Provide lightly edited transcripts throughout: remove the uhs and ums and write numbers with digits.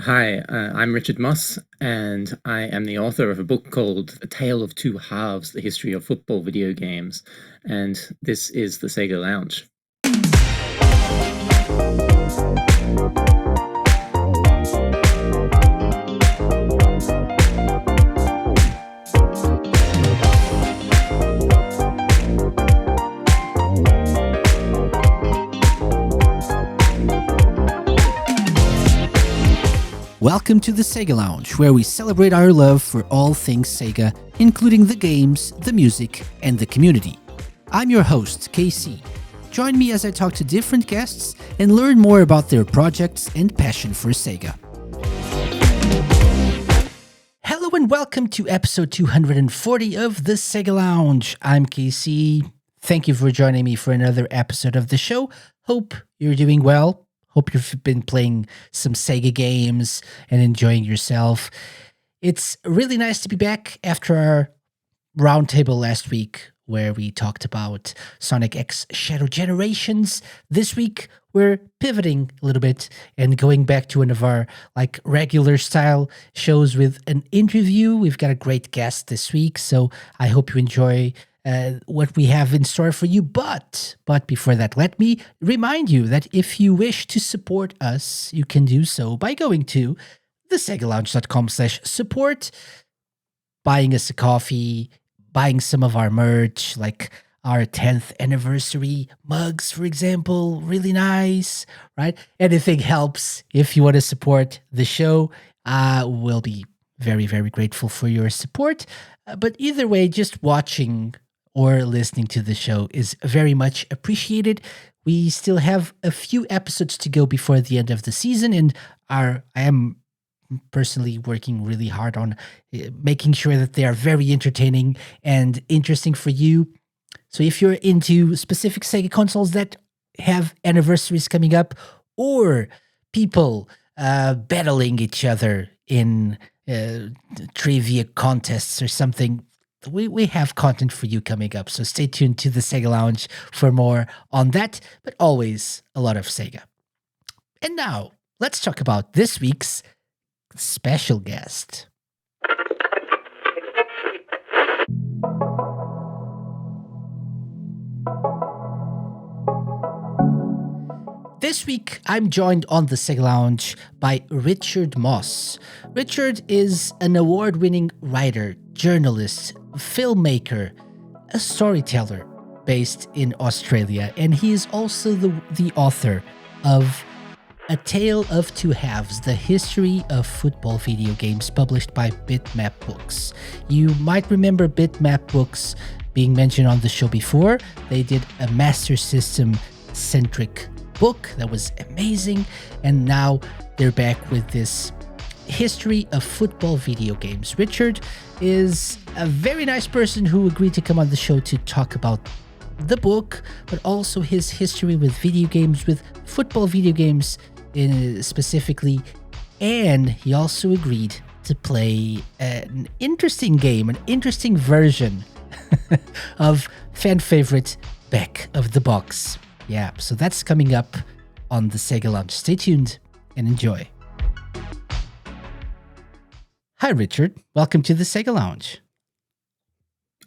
Hi, I'm Richard Moss, and I am the author of a book called A Tale of Two Halves, The History of Football Video Games. And this is the SEGA Lounge. Welcome to the SEGA Lounge, where we celebrate our love for all things SEGA, including the games, the music, and the community. I'm your host, KC. Join me as I talk to different guests and learn more about their projects and passion for SEGA. Hello and welcome to episode 240 of the SEGA Lounge. I'm KC. Thank you for joining me for another episode of the show. Hope you're doing well. Hope you've been playing some Sega games and enjoying yourself. It's really nice to be back after our roundtable last week where we talked about Sonic X Shadow Generations. This week, we're pivoting a little bit and going back to one of our regular style shows with an interview. We've got a great guest this week, so I hope you enjoy what we have in store for you. But before that, let me remind you that if you wish to support us, you can do so by going to thesegalounge.com/support, buying us a coffee, buying some of our merch, like our 10th anniversary mugs, for example. Really nice, right? Anything helps. If you want to support the show, we'll be very, very grateful for your support. But either way, just watching or listening to the show is very much appreciated. We still have a few episodes to go before the end of the season, and I am personally working really hard on making sure that they are very entertaining and interesting for you. So if you're into specific Sega consoles that have anniversaries coming up, or people battling each other in trivia contests or something, we have content for you coming up. So stay tuned to the Sega Lounge for more on that, but always a lot of Sega. And now, let's talk about this week's special guest. This week, I'm joined on the SEGA Lounge by Richard Moss. Richard is an award-winning writer, journalist, filmmaker, a storyteller based in Australia, and he is also the author of A Tale of Two Halves, The History of Football Video Games, published by Bitmap Books. You might remember Bitmap Books being mentioned on the show before. They did a Master System-centric book that was amazing, and now they're back with this history of football video games. Richard is a very nice person who agreed to come on the show to talk about the book, but also his history with video games, with football video games specifically, and he also agreed to play an interesting game, an interesting version of fan favorite Back of the Box. Yeah, so that's coming up on the SEGA Lounge. Stay tuned and enjoy. Hi, Richard. Welcome to the SEGA Lounge.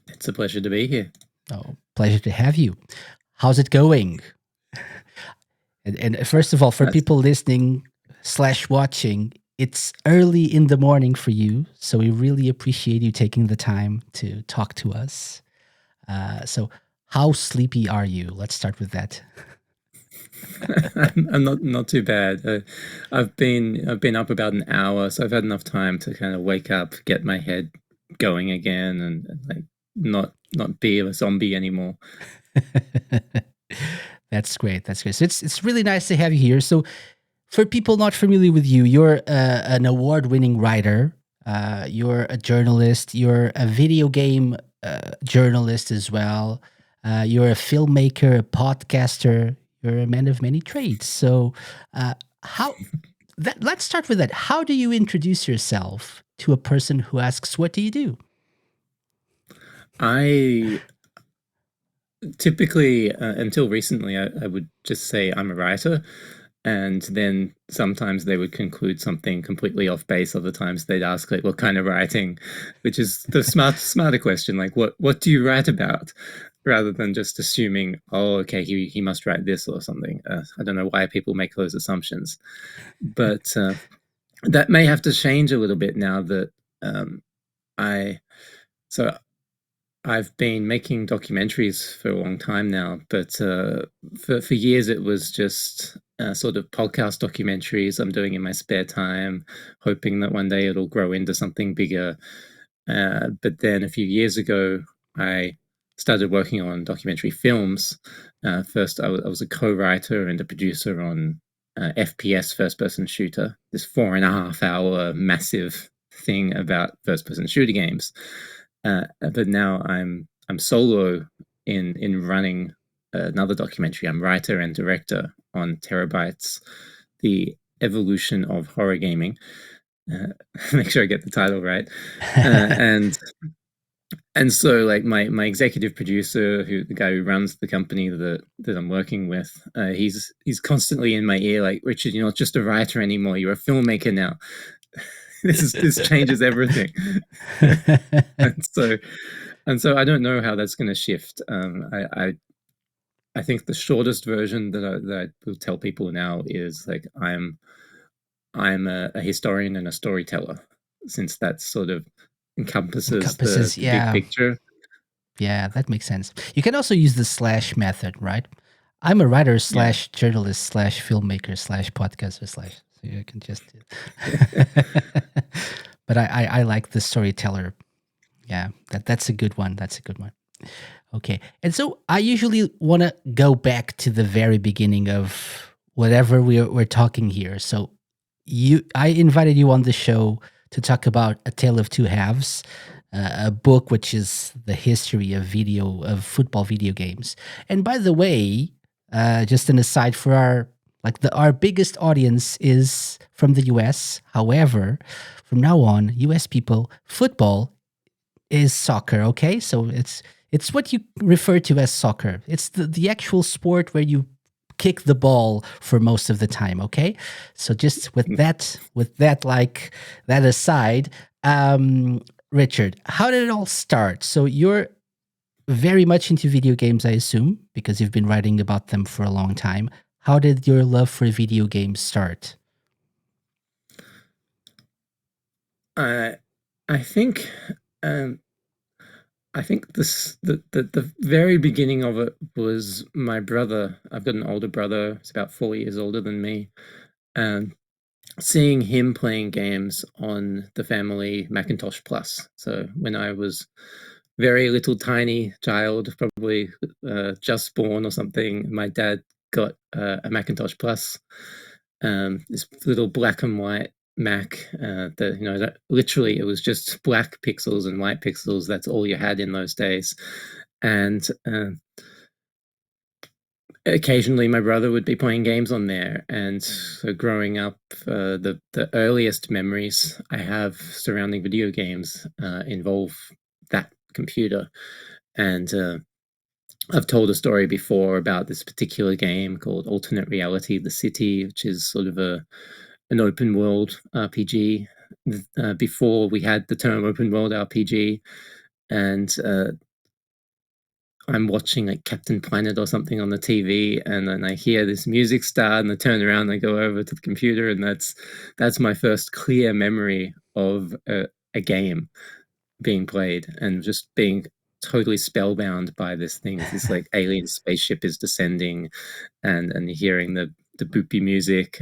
It's a pleasure to be here. Oh, pleasure to have you. How's it going? And first of all, for people listening / watching, it's early in the morning for you, so we really appreciate you taking the time to talk to us. So how sleepy are you? Let's start with that. I'm not too bad. I've been up about an hour, so I've had enough time to kind of wake up, get my head going again, and like not be a zombie anymore. That's great. That's great. So it's really nice to have you here. So for people not familiar with you, you're an award-winning writer. You're a journalist. You're a video game journalist as well. You're a filmmaker, a podcaster. You're a man of many trades. So let's start with that. How do you introduce yourself to a person who asks, what do you do? I typically, until recently, I would just say I'm a writer. and then sometimes they would conclude something completely off base. Other times they'd ask like, what kind of writing, which is the smarter question, like what do you write about, rather than just assuming, oh, okay, he must write this or something. I don't know why people make those assumptions, but that may have to change a little bit now that I so I've been making documentaries for a long time now, but for years it was just sort of podcast documentaries I'm doing in my spare time, hoping that one day it'll grow into something bigger. But then a few years ago, I started working on documentary films. First, I was a co-writer and a producer on FPS first person shooter, this 4.5 hour massive thing about first person shooter games. But now I'm solo in running another documentary. I'm writer and director on Terabytes, the evolution of horror gaming. Make sure I get the title right. And so like my executive producer, who the guy who runs the company that I'm working with, he's constantly in my ear like, Richard, you're not just a writer anymore, you're a filmmaker now. This changes everything. and so and so I don't know how that's going to shift. I think the shortest version that I will tell people now is like I'm a historian and a storyteller, since that sort of encompasses Encompasses, the big yeah. picture. Yeah, that makes sense. You can also use the slash method, right? I'm a writer Yeah. slash journalist slash filmmaker slash podcaster slash. So you can just. But I like the storyteller. Yeah, that's a good one. That's a good one. Okay, and so I usually want to go back to the very beginning of whatever we're talking here. So I invited you on the show to talk about A Tale of Two Halves, a book which is the history of football video games. And by the way, just an aside for our biggest audience is from the US. However, from now on, US people, football is soccer, okay? So it's what you refer to as soccer. It's the actual sport where you kick the ball for most of the time, okay? So just with that like that aside, Richard, how did it all start? So you're very much into video games, I assume, because you've been writing about them for a long time. How did your love for video games start? I I think um, I think the very beginning of it was my brother. I've got an older brother. He's about 4 years older than me. And seeing him playing games on the family Macintosh Plus. So when I was very little tiny child, probably just born or something, my dad got a Macintosh Plus, this little black and white Mac. That that literally it was just black pixels and white pixels. That's all you had in those days, and occasionally my brother would be playing games on there. And so growing up, the earliest memories I have surrounding video games involve that computer. And I've told a story before about this particular game called Alternate Reality: The City, which is sort of an open world RPG. Before we had the term open world RPG, and I'm watching like Captain Planet or something on the TV, and then I hear this music start, and I turn around, and I go over to the computer, and that's my first clear memory of a game being played, and just being totally spellbound by this thing. This like alien spaceship is descending, and hearing the boopy music,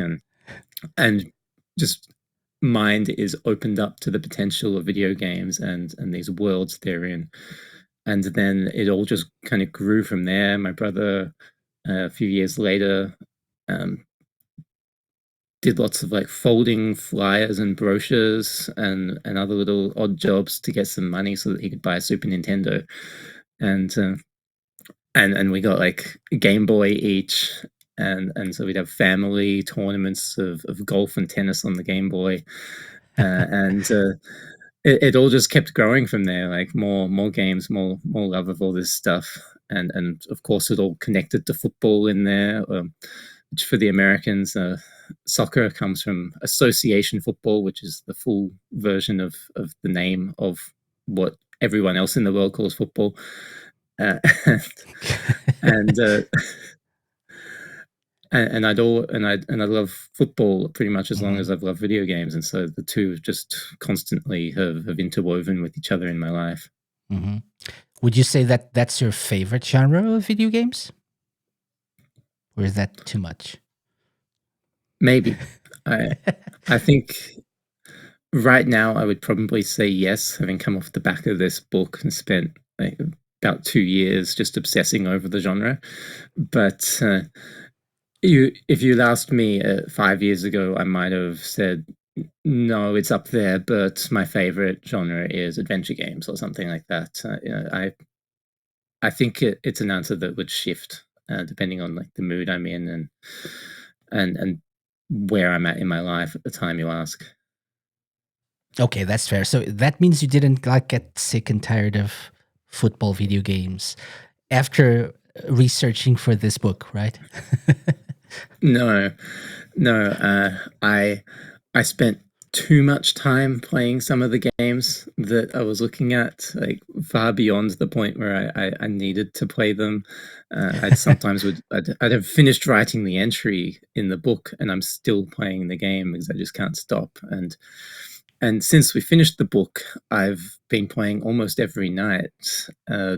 and just mind is opened up to the potential of video games and these worlds they're in. And then it all just kind of grew from there. My brother, a few years later, um, did lots of like folding flyers and brochures and other little odd jobs to get some money so that he could buy a Super Nintendo. And and we got like a Game Boy each, and so we'd have family tournaments of golf and tennis on the Game Boy. And it all just kept growing from there, like more games, more love of all this stuff. And of course it all connected to football in there. which for the Americans, soccer comes from association football, which is the full version of the name of what everyone else in the world calls football. Uh, and and I love football pretty much as long Mhm, as I've loved video games, and so the two just constantly have interwoven with each other in my life. mhm. Would you say that that's your favorite genre of video games, or is that too much? Maybe I I think right now I would probably say yes, having come off the back of this book and spent like about 2 years just obsessing over the genre. But if you'd asked me 5 years ago, I might have said no, it's up there, but my favorite genre is adventure games or something like that. I think it's an answer that would shift depending on like the mood I'm in and where I'm at in my life at the time you ask. Okay, that's fair. So that means you didn't like get sick and tired of football video games after researching for this book, right? No, no. I spent too much time playing some of the games that I was looking at, like far beyond the point where I needed to play them. I'd sometimes I'd have finished writing the entry in the book, and I'm still playing the game because I just can't stop. And since we finished the book, I've been playing almost every night. Uh,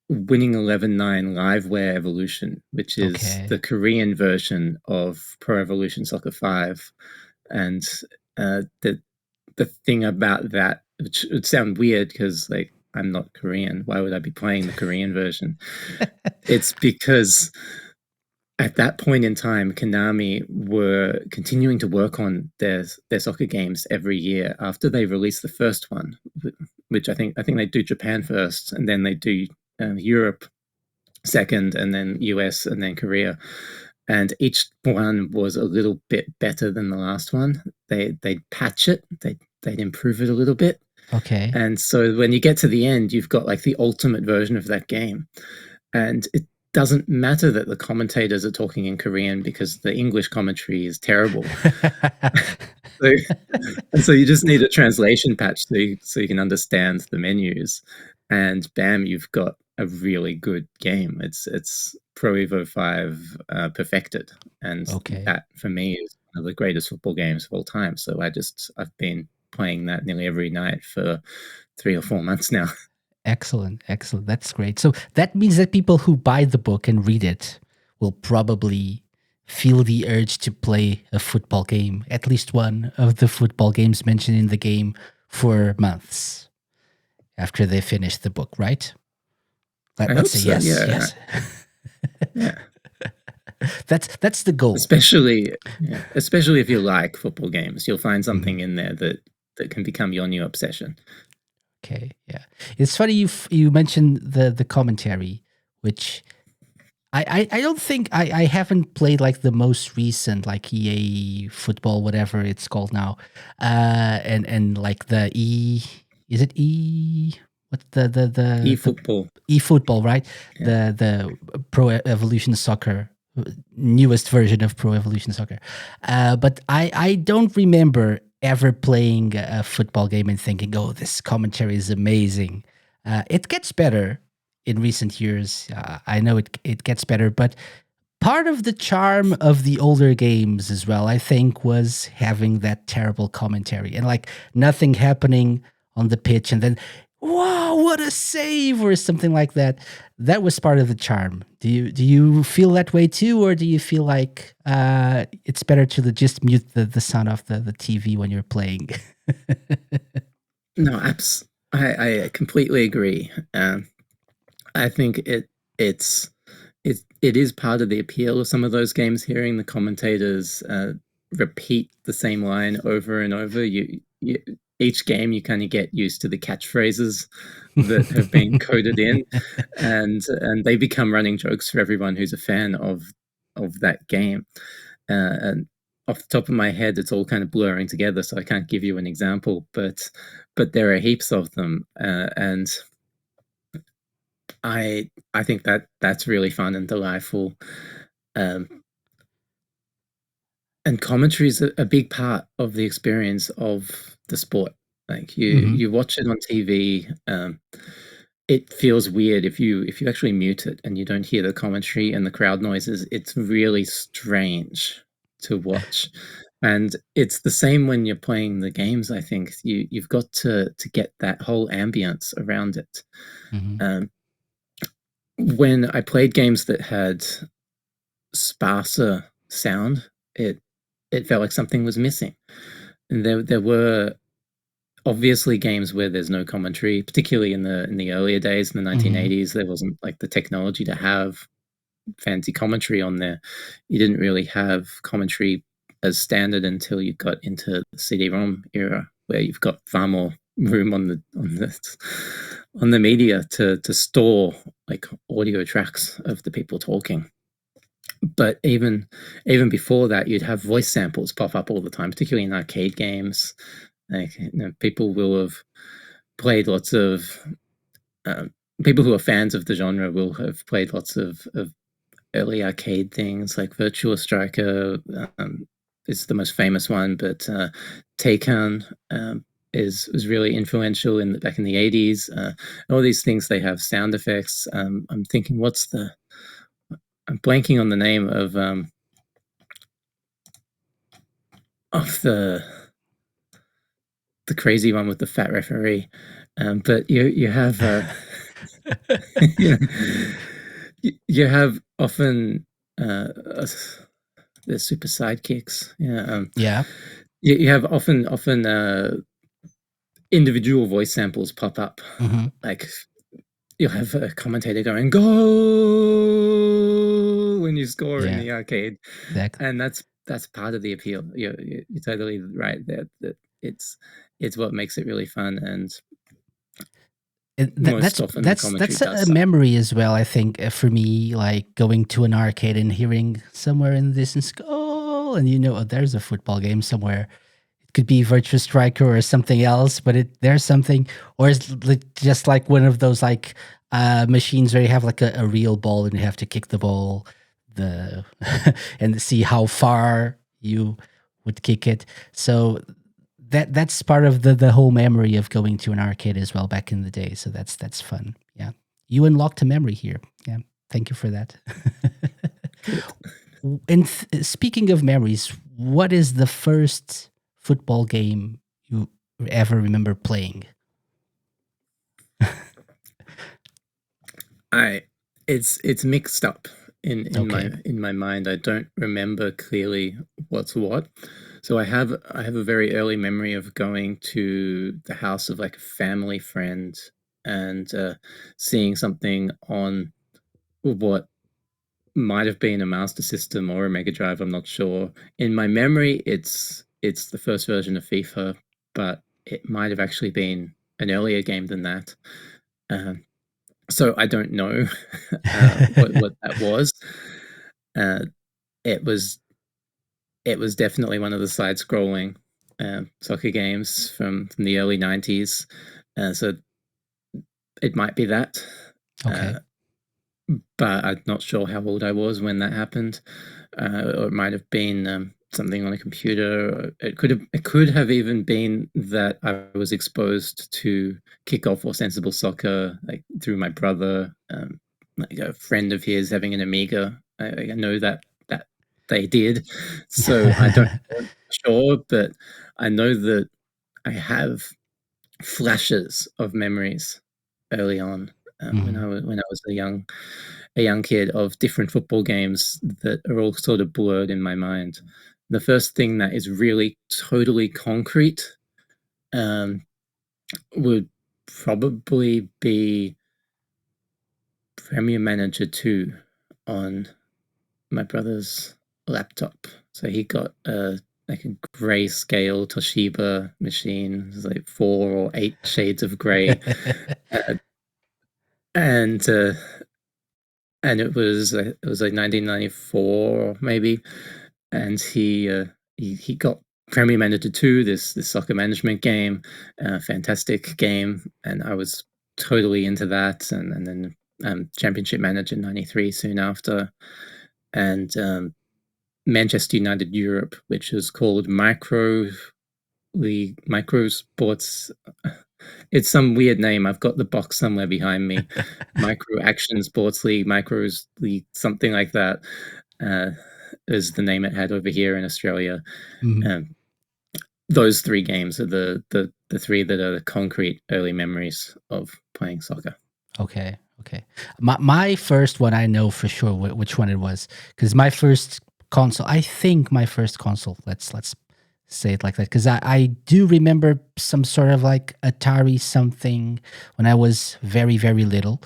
Winning 11-9 Liveware Evolution, which is Okay. the Korean version of Pro Evolution Soccer 5. And the thing about that, which would sound weird because like I'm not Korean, why would I be playing the Korean version? It's because at that point in time, Konami were continuing to work on their soccer games every year after they released the first one, which I think they do Japan first, and then they do Europe second, and then US, and then Korea. And each one was a little bit better than the last one. They'd patch it, they'd improve it a little bit. Okay. And so when you get to the end, you've got like the ultimate version of that game. And it doesn't matter that the commentators are talking in Korean because the English commentary is terrible. So, and so you just need a translation patch so you can understand the menus, and bam, you've got a really good game. It's Pro Evo 5 perfected, and Okay. that for me is one of the greatest football games of all time. So I've been playing that nearly every night for 3 or 4 months now. Excellent. Excellent. That's great. So that means that people who buy the book and read it will probably feel the urge to play a football game, at least one of the football games mentioned in the game, for months after they finish the book, right? I Let's hope say so. yes. Yeah, Yes. yeah. That's the goal. Especially if you like football games, you'll find Mhm. something in there that can become your new obsession. Okay, yeah. It's funny you mentioned the commentary, which I don't think I haven't played like the most recent like EA football whatever it's called now, and like the is it what's the eFootball. eFootball, right? Yeah. The Pro Evolution Soccer, newest version of Pro Evolution Soccer. But I don't remember ever playing a football game and thinking, "Oh, this commentary is amazing." It gets better in recent years. I know it gets better, but part of the charm of the older games as well, I think, was having that terrible commentary and like nothing happening on the pitch, and then wow, what a save or something like that. That was part of the charm. Do you feel that way too, or do you feel like it's better to just mute the sound of the TV when you're playing? No, I completely agree. I think it's it is part of the appeal of some of those games. Hearing the commentators repeat the same line over and over, you each game you kind of get used to the catchphrases that have been coded in, and they become running jokes for everyone who's a fan of that game. And off the top of my head, it's all kind of blurring together, so I can't give you an example, but there are heaps of them, and I think that that's really fun and delightful. Um, and commentary is a big part of the experience of the sport. Like Hmm. you watch it on TV, it feels weird if you actually mute it and you don't hear the commentary and the crowd noises. It's really strange to watch, and it's the same when you're playing the games. I think you've got to get that whole ambience around it. Hmm. Um, when I played games that had sparser sound, it felt like something was missing. And there were obviously games where there's no commentary, particularly in the earlier days in the Hmm. 1980s. There wasn't like the technology to have fancy commentary on there. You didn't really have commentary as standard until you got into the CD-ROM era, where you've got far more room on the media to store like audio tracks of the people talking. But even before that, you'd have voice samples pop up all the time, particularly in arcade games. Like, you know, people will have played lots of um, people who are fans of the genre will have played lots of early arcade things like Virtua Striker is the most famous one, but Taken is was really influential in back in the 80s. All these things they have sound effects. I'm thinking, what's the I'm blanking on the name of the crazy one with the fat referee. But you have you know, you have often the super sidekicks. Yeah, Yeah. you have often individual voice samples pop up. Hmm. Like you'll have a commentator going "Go" when you score in Yeah. the arcade, Exactly. and that's part of the appeal. You're totally right there. That it's what makes it really fun, and most often the commentary That's does a suck. memory as well. I think for me, like going to an arcade and hearing somewhere in the distance, "Oh," and oh, there's a football game somewhere. It could be Virtua Striker or something else, but there's something, or it's just like one of those like machines where you have like a real ball and you have to kick the ball, the and see how far you would kick it. So that's part of the whole memory of going to an arcade as well back in the day. So that's fun. Yeah, you unlocked a memory here. Yeah, thank you for that. Good. And speaking of memories, what is the first football game you ever remember playing? I it's mixed up Okay. in my mind. I don't remember clearly what's what. So I have a very early memory of going to the house of like a family friend and seeing something on what might have been a Master System or a Mega Drive. I'm not sure. In my memory, it's the first version of FIFA, but it might have actually been an earlier game than that. Um, so I don't know what that was. Uh, it was it was definitely one of the side-scrolling soccer games from the early '90s. So it might be that, Okay. uh, but I'm not sure how old I was when that happened. Or it might have been something on a computer. Or it could have even been that I was exposed to kickoff or sensible soccer like through my brother, like a friend of his having an Amiga. I know that they did, so I don't know for sure, but I know that I have flashes of memories early on Mhm. when I was a young kid of different football games that are all sort of blurred in my mind. The first thing that is really totally concrete um, would probably be Premier Manager 2 on my brother's laptop. So he got a like a grayscale Toshiba machine. It was like 4 or 8 shades of gray, uh, and uh, and it was like 1994 maybe, and he got Premier Manager 2, this soccer management game, fantastic game, and I was totally into that, and then Championship Manager '93 soon after, and Manchester United Europe, which is called Micro Sports. It's some weird name. I've got the box somewhere behind me. Micro Action Sports League, Micros League, something like that, uh, is the name it had over here in Australia. Mhm. Um, those three games are the three that are the concrete early memories of playing soccer. Okay, okay. My first one, I know for sure which one it was, because my first console, I think my first console. Let's say it like that, because I do remember some sort of like Atari something when I was very very little.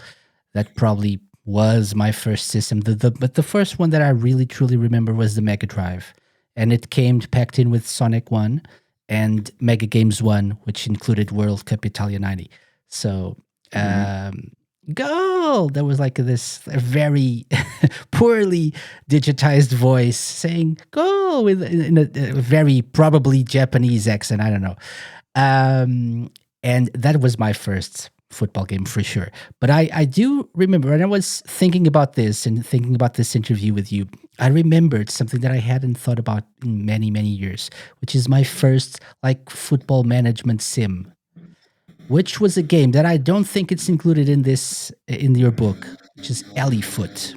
That probably was my first system. But the first one that I really truly remember was the Mega Drive, and it came packed in with Sonic One and Mega Games One, which included World Cup Italia '90. So Mhm. um, goal! There was like this very poorly digitized voice saying "go" in a very probably Japanese accent. I don't know. And that was my first football game for sure. But I do remember, and I was thinking about this and thinking about this interview with you. I remembered something that I hadn't thought about in many, many years, which is my first like football management sim, which was a game that I don't think it's included in this in your book, which is Foot.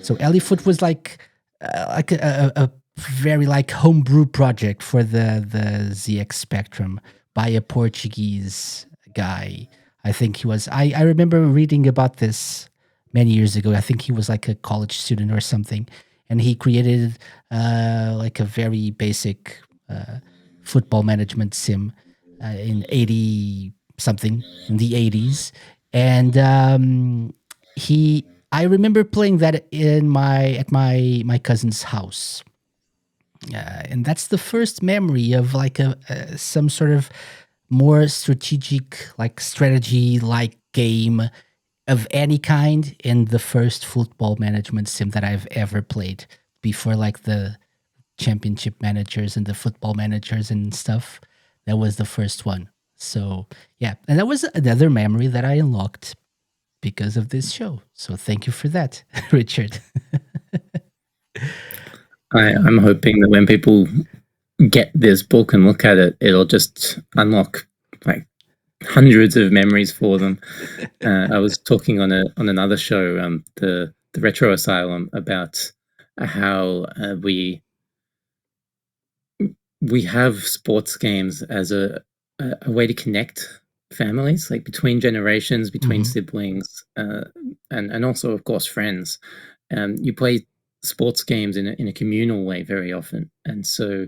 So Foot was like a very like homebrew project for the ZX Spectrum by a Portuguese guy. I think he was. I remember reading about this many years ago. I think he was like a college student or something, and he created like a very basic uh, football management sim in 80 something in the 80s, and he I remember playing that in my at my cousin's house, and that's the first memory of like a some sort of more strategic, like strategy, like game of any kind, in the first football management sim that I've ever played. Before like the championship managers and the football managers and stuff, that was the first one. So yeah, and that was another memory that I unlocked because of this show. So thank you for that, Richard. I'm hoping that when people get this book and look at it, it'll just unlock like hundreds of memories for them. I was talking on another show, the Retro Asylum, about how we have sports games as a way to connect families, like between generations, between Hmm. siblings, and also of course friends. You play sports games in a communal way very often, and so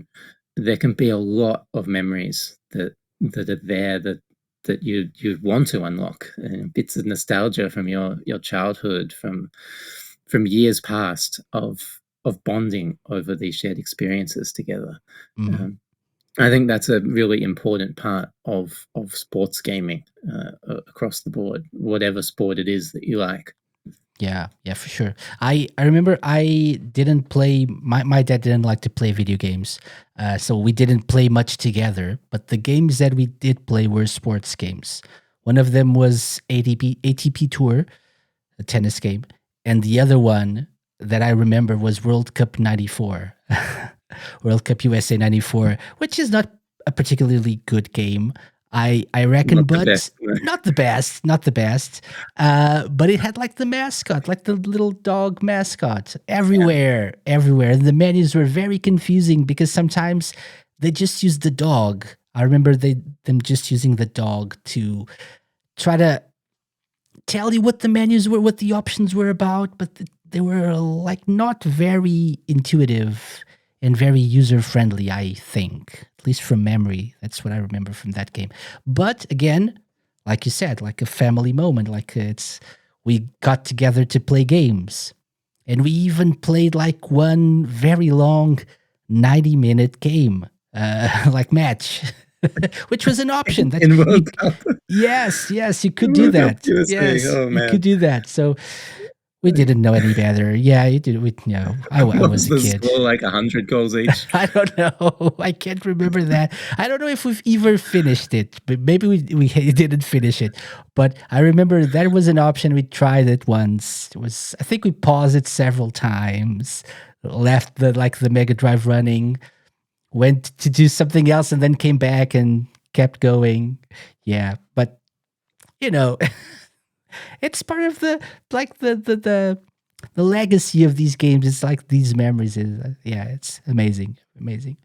there can be a lot of memories that are there that you want to unlock, bits of nostalgia from your childhood, from years past of bonding over these shared experiences together. Hmm. Um, I think that's a really important part of sports gaming, across the board, whatever sport it is that you like. Yeah, yeah, for sure. I remember I didn't play. My dad didn't like to play video games, so we didn't play much together. But the games that we did play were sports games. One of them was ATP Tour, a tennis game, and the other one that I remember was World Cup '94, World Cup USA '94, which is not a particularly good game. I reckon, Not the but best. No. not the best, not the best. But it had like the mascot, like the little dog mascot, Yeah. everywhere, everywhere. And the menus were very confusing because sometimes they just used the dog. I remember them just using the dog to try to tell you what the menus were, what the options were about, but they were like not very intuitive and very user friendly, I think. At least from memory. That's what I remember from that game. But again, like you said, like a family moment, like it's we got together to play games. And we even played like one very long 90-minute game, like match, which was an option that In you World Cup, yes, yes, you could do World Cup that. USA. Yes, Oh you could man, do that. So we didn't know any better. Yeah, you did. We, you know, I what was was a the kid. score? Like 100 goals each. I don't know. I can't remember that. I don't know if we've ever finished it, but maybe we didn't finish it. But I remember that was an option. We tried it once. It was I think we paused it several times. left the Mega Drive running, went to do something else, and then came back and kept going. Yeah, but you know, it's part of the legacy of these games. It's like these memories is yeah, it's amazing, amazing.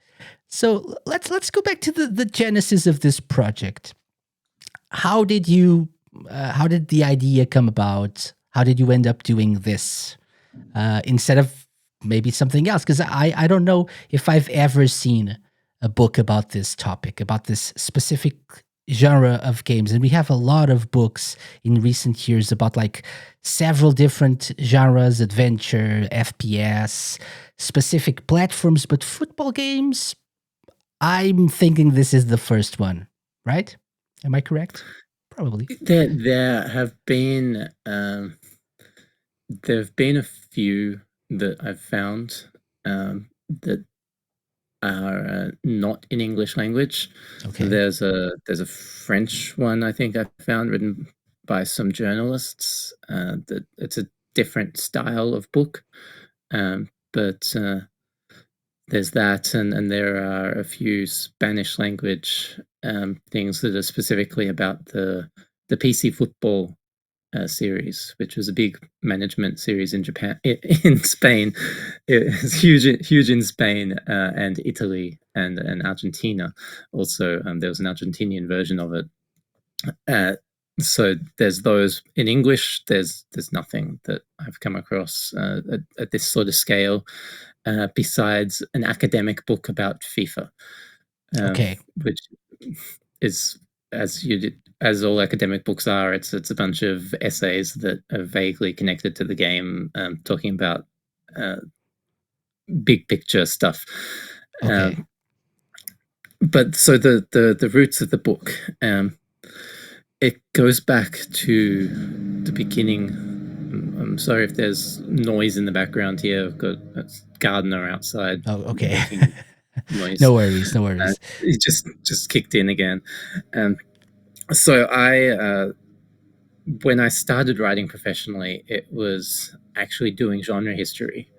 So let's go back to the genesis of this project. How did you how did the idea come about? How did you end up doing this instead of maybe something else? Because I don't know if I've ever seen a book about this topic, about this specific genre of games. And we have a lot of books in recent years about like several different genres, adventure, FPS, specific platforms, but football games, I'm thinking this is the first one, right? Am I correct? Probably. There have been a few that I've found that are not in English language. Okay. There's a French one I think I found written by some journalists. That it's a different style of book, but there's that, and there are a few Spanish language things that are specifically about the PC football series, which was a big management series in Japan, in Spain. It was huge in Spain and Italy and Argentina. Also, there was an Argentinian version of it. Uh, so there's those in English. There's nothing that I've come across at this sort of scale, besides an academic book about FIFA, Okay. which is, as all academic books are, it's a bunch of essays that are vaguely connected to the game, talking about uh, big picture stuff. Okay. Um, but so the roots of the book, it goes back to the beginning. I'm sorry if there's noise in the background here. I've got a gardener outside Oh, okay. making noise. No worries. No Uh, worries. it just kicked in again. Um, so when I started writing professionally, it was actually doing genre history.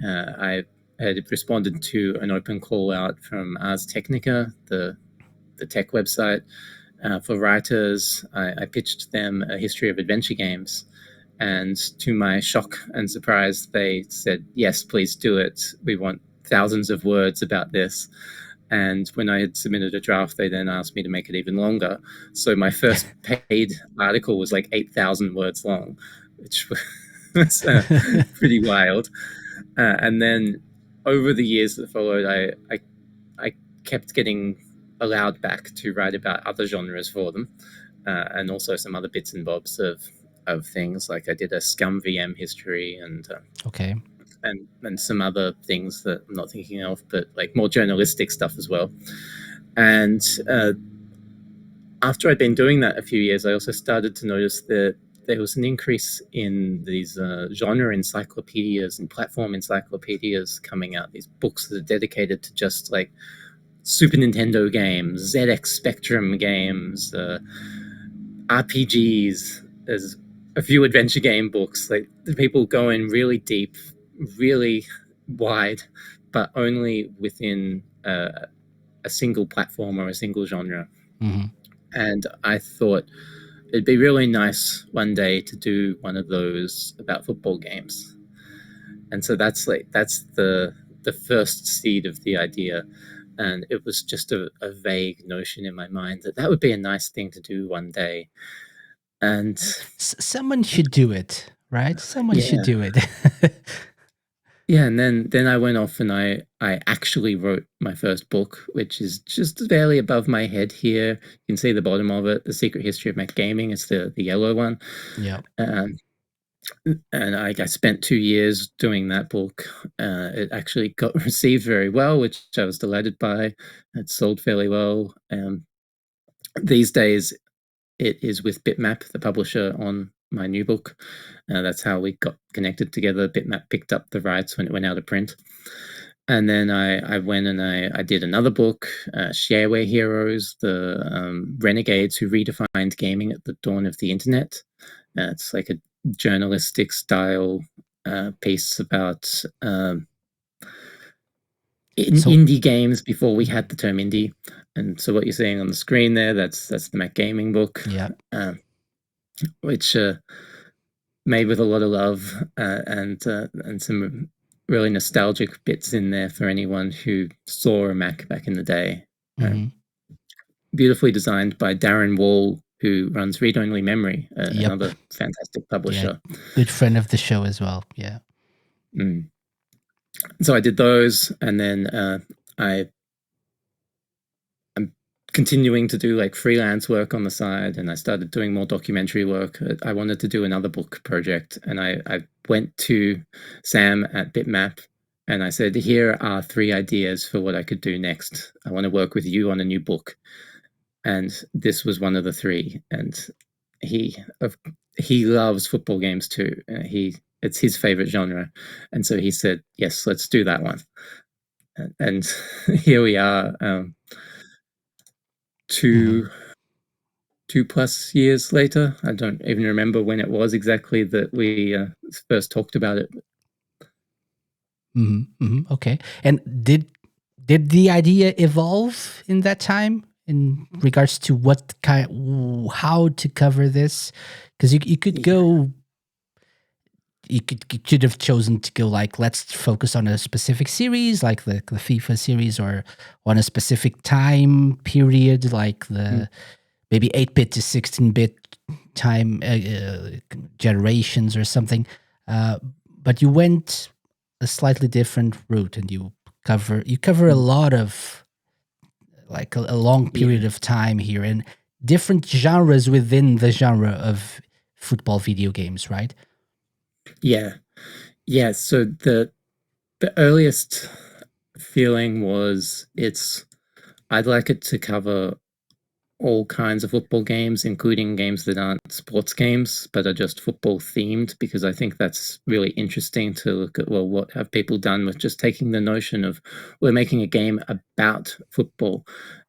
I had responded to an open call out from Ars Technica, the tech website, for writers. I pitched them a history of adventure games. And to my shock and surprise, they said, yes, please do it. We want thousands of words about this. And when I had submitted a draft, they then asked me to make it even longer. So my first paid article was like 8,000 words long, which was pretty wild. And then over the years that followed, I kept getting allowed back to write about other genres for them, and also some other bits and bobs of things. Like I did a Scum VM history Okay. and some other things that I'm not thinking of, but like more journalistic stuff as well. And after I'd been doing that a few years, I also started to notice that there was an increase in these genre encyclopedias and platform encyclopedias coming out. These books that are dedicated to just like Super Nintendo games, ZX Spectrum games, RPGs. There's a few adventure game books. Like the people go in really deep, really wide, but only within a single platform or a single genre. Hmm. And I thought it'd be really nice one day to do one of those about football games. And so that's the first seed of the idea. And it was just a vague notion in my mind that that would be a nice thing to do one day. And Someone should do it, right? Someone should yeah, do it. yeah. And then I went off and I actually wrote my first book, which is just barely above my head here. You can see the bottom of it, The Secret History of Mac Gaming. It's the yellow one. Yeah. Um, and I spent 2 years doing that book. It actually got received very well, which I was delighted by. It sold fairly well. These days, it is with Bitmap, the publisher, on my new book. That's how we got connected together. Bitmap picked up the rights when it went out of print. And then I went and I did another book, Shareware Heroes, the renegades who redefined gaming at the dawn of the internet. It's like a journalistic style piece about in So, indie games before we had the term indie. And so what you're seeing on the screen there, that's the Mac Gaming book, yeah. which made with a lot of love and some really nostalgic bits in there for anyone who saw a Mac back in the day. Hmm. Beautifully designed by Darren Wall, who runs Read Only Memory, Yep. another fantastic Yeah. publisher. Good friend of the show as well. Yeah. Mm. So I did those, and then I I'm continuing to do like freelance work on the side, and I started doing more documentary work. I wanted to do another book project, and I went to Sam at Bitmap and I said, here are three ideas for what I could do next. I want to work with you on a new book. And this was one of the three. And he he loves football games too. It's his favorite genre, and so he said, yes, let's do that one. And here we are, Hmm. two 2+ years later. I don't even remember when it was exactly that we first talked about it. Hmm. Hmm. Okay. And did the idea evolve in that time in regards to what kind, how to cover this? Because you could Yeah, go, you could have chosen to go like, let's focus on a specific series, like the FIFA series, or on a specific time period, like mm, the maybe 8-bit to 16-bit time generations or something. Uh, but you went a slightly different route, and you cover a mm, lot of like a long period yeah, of time here, and different genres within the genre of football video games, right? yeah, yeah. So the earliest feeling was it's I'd like it to cover all kinds of football games, including games that aren't sports games but are just football themed, because I think that's really interesting to look at. Well, what have people done with just taking the notion of we're making a game about football,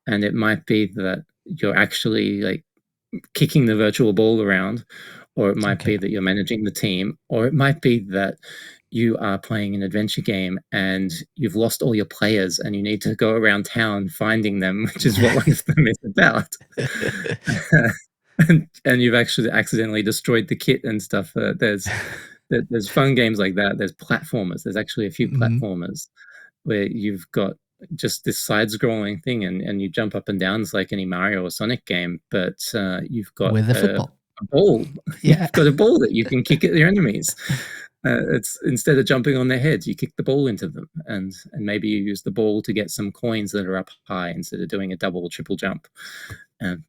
and it might be that you're actually like kicking the virtual ball around, or it might Okay. be that you're managing the team, or it might be that you are playing an adventure game and you've lost all your players and you need to go around town finding them, which is what one of them is about. And you've actually accidentally destroyed the kit and stuff. There's fun games like that. There's platformers. There's actually a few Mhm. platformers where you've got just this side-scrolling thing, and you jump up and down. It's like any Mario or Sonic game, but you've got With the a football. ball. Yeah. You've got a ball that you can kick at your enemies. It's instead of jumping on their heads, you kick the ball into them, and maybe you use the ball to get some coins that are up high instead of doing a double or triple jump. Um,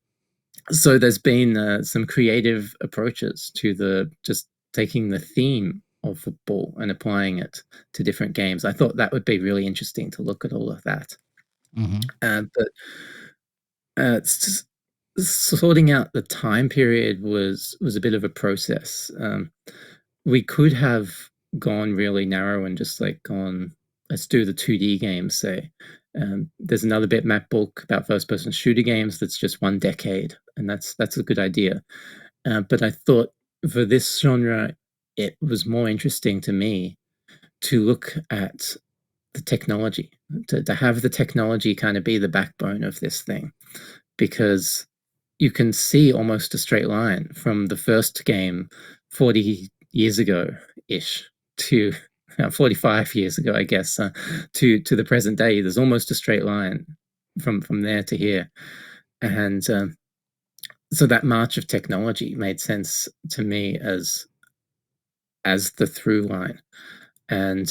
so there's been some creative approaches to the just taking the theme of football and applying it to different games. I thought that would be really interesting to look at all of that. Mhm. But it's just, sorting out the time period was a bit of a process. We could have gone really narrow and just like gone, let's do the 2D games, say. There's another Bitmap book about first-person shooter games that's just 1 decade, and that's a good idea. But I thought for this genre, it was more interesting to me to look at the technology, to have the technology kind of be the backbone of this thing, because you can see almost a straight line from the first game 40 years ago ish to 45 years ago, I guess, to the present day. There's almost a straight line from there to here. And so that march of technology made sense to me as the through line. And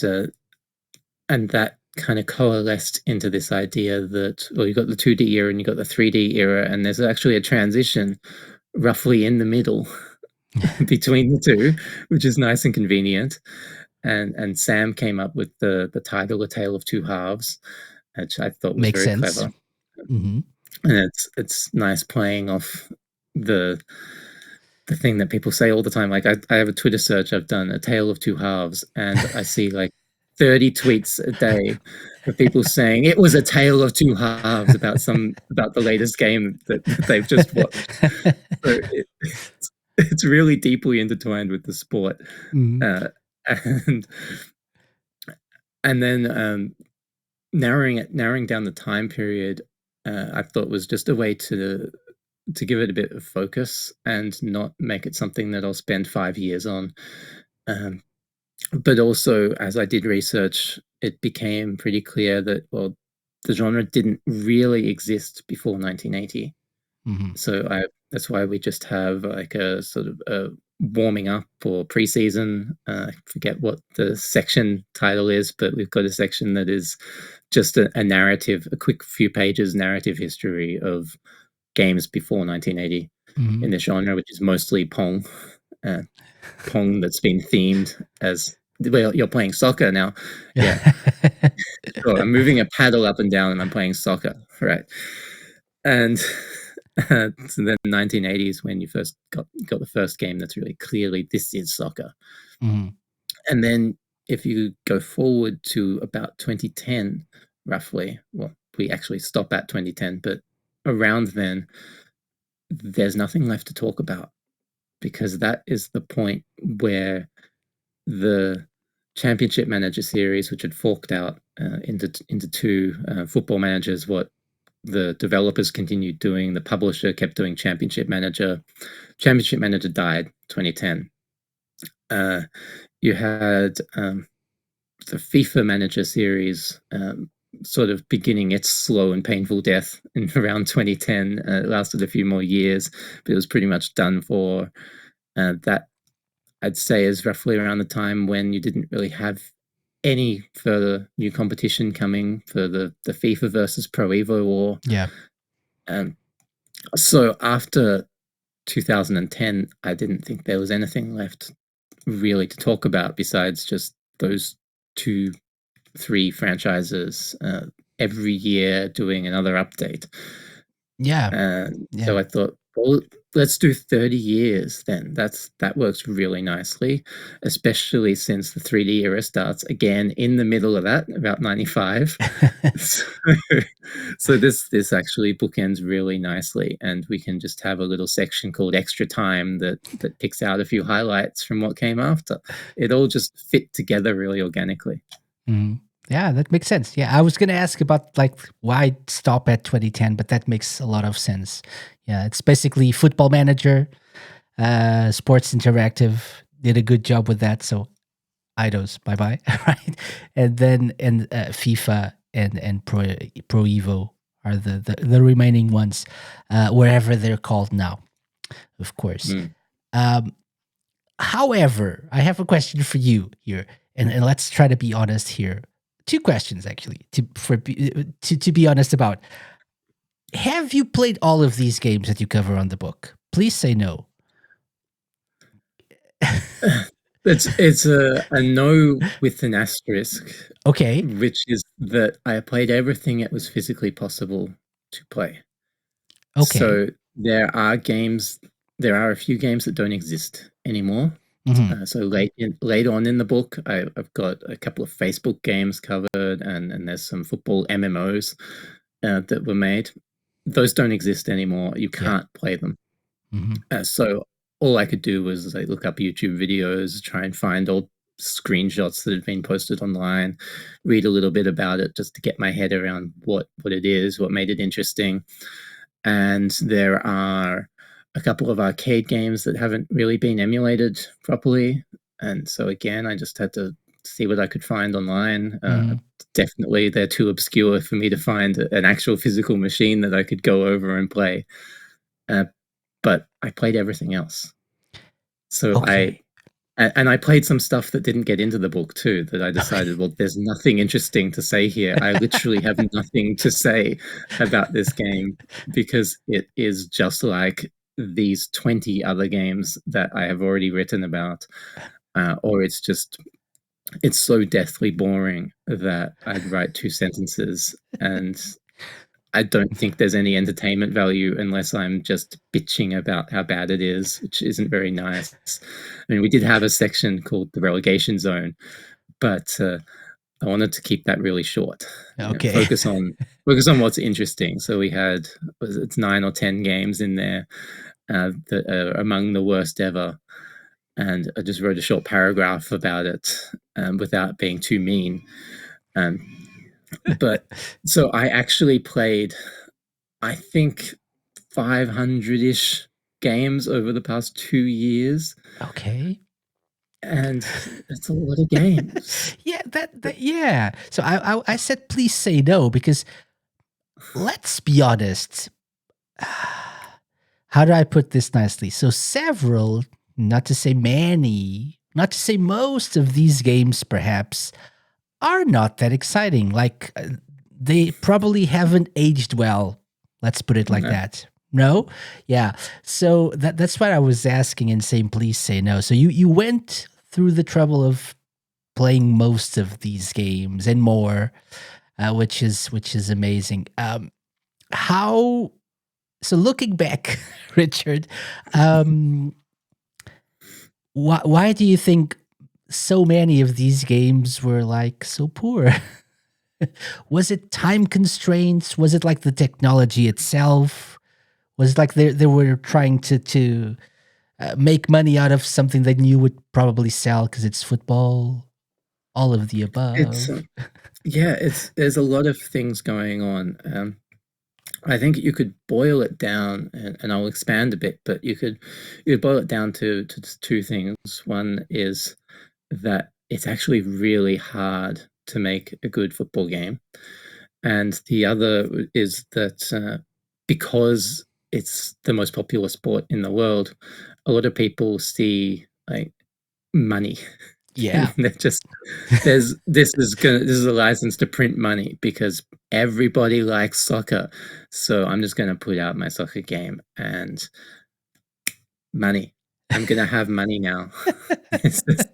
that kind of coalesced into this idea that, well, you've got the 2D era and you've got the 3D era, and there's actually a transition roughly in the middle between the two, which is nice and convenient. And Sam came up with the title, "A Tale of Two Halves," which I thought was Makes very sense. clever. Mhm. And it's nice playing off the the thing that people say all the time. Like I have a Twitter search I've done, "A Tale of Two Halves," and I see like 30 tweets a day of people saying it was a tale of two halves about the latest game that they've just watched. So it's really deeply intertwined with the sport. Mhm. Uh, and and then narrowing down the time period, I thought was just a way to give it a bit of focus and not make it something that I'll spend 5 years on. Um, but also, as I did research, it became pretty clear that, well, the genre didn't really exist before 1980. Hmm. So that's why we just have like a sort of a warming up or preseason. I forget what the section title is, but we've got a section that is just a narrative, a quick few pages narrative history of games before 1980 Hmm. in the genre, which is mostly Pong. Uh, Pong that's been themed as, well, you're playing soccer now. Yeah, sure. I'm moving a paddle up and down and I'm playing soccer, right? And so then 1980s when you first got the first game that's really clearly this is soccer. Hmm. And then if you go forward to about 2010, roughly, well, we actually stop at 2010, but around then, there's nothing left to talk about because that is the point where the Championship Manager series, which had forked out into two football managers, what the developers continued doing. The publisher kept doing Championship Manager. Championship Manager died 2010. Uh, you had the FIFA Manager series sort of beginning its slow and painful death in around 2010. It lasted a few more years, but it was pretty much done for. That I'd say is roughly around the time when you didn't really have any further new competition coming for the FIFA versus Pro Evo war. Yeah. Um, so after 2010, I didn't think there was anything left really to talk about besides just those two, three franchises every year doing another update. Yeah. And Yeah. so I thought, well, let's do 30 years then. That works really nicely, especially since the 3D era starts again in the middle of that, about 95. So, so this actually bookends really nicely, and we can just have a little section called extra time that picks out a few highlights from what came after. It all just fit together really organically. Mhm. Yeah, that makes sense. Yeah, I was gonna ask about like why stop at 2010, but that makes a lot of sense. Yeah, it's basically Football Manager, Sports Interactive did a good job with that. So IDOS, bye bye, right? And then FIFA and Pro Evo are the remaining ones, wherever they're called now, of course. Mm. Um, However, I have a question for you here, and let's try to be honest here. Two questions actually to be honest about. Have you played all of these games that you cover on the book? Please say no. It's a no with an asterisk, Okay. which is that I played everything it was physically possible to play. Okay. So there are a few games that don't exist anymore. Hmm. So late on in the book, I've got a couple of Facebook games covered, and there's some football MMOs that were made. Those don't exist anymore. You Yeah. can't play them. Hmm. So all I could do was like look up YouTube videos, try and find old screenshots that had been posted online, read a little bit about it just to get my head around what it is, what made it interesting. And there are a couple of arcade games that haven't really been emulated properly. And so again, I just had to see what I could find online. Hmm. Definitely, they're too obscure for me to find an actual physical machine that I could go over and play. Uh, but I played everything else. So Okay. I played some stuff that didn't get into the book too, that I decided, well, there's nothing interesting to say here. I literally have nothing to say about this game because it is just like these 20 other games that I have already written about. Or it's so deathly boring that I'd write two sentences and I don't think there's any entertainment value unless I'm just bitching about how bad it is, which isn't very nice. I mean, we did have a section called the relegation zone, but I wanted to keep that really short. You know, Okay. focus on what's interesting. So we had it's 9 or 10 games in there that are among the worst ever, and I just wrote a short paragraph about it without being too mean. Um, But so I actually played, I think, 500-ish games over the past 2 years, Okay. and that's a lot of games. Yeah, yeah. So I said please say no because let's be honest. How do I put this nicely? So several, not to say many, not to say most of these games perhaps are not that exciting. Like they probably haven't aged well. Let's put it like No. that. No? Yeah. So that's what I was asking and saying please say no. So you went through the trouble of playing most of these games and more, which is amazing. How so looking back, Richard, um, why do you think so many of these games were like so poor? Was it time constraints? Was it like the technology itself? Was it like they were trying to make money out of something they knew would probably sell because it's football? All of the It's above. yeah, it's there's a lot of things going on. I think you could boil it down, and I'll expand a bit, but you could boil it down to just two things. One is that it's actually really hard to make a good football game, and the other is that because it's the most popular sport in the world, a lot of people see like money. And Yeah. they're just this is a license to print money because everybody likes soccer. So I'm just gonna put out my soccer game and money. I'm gonna have money now. It's just,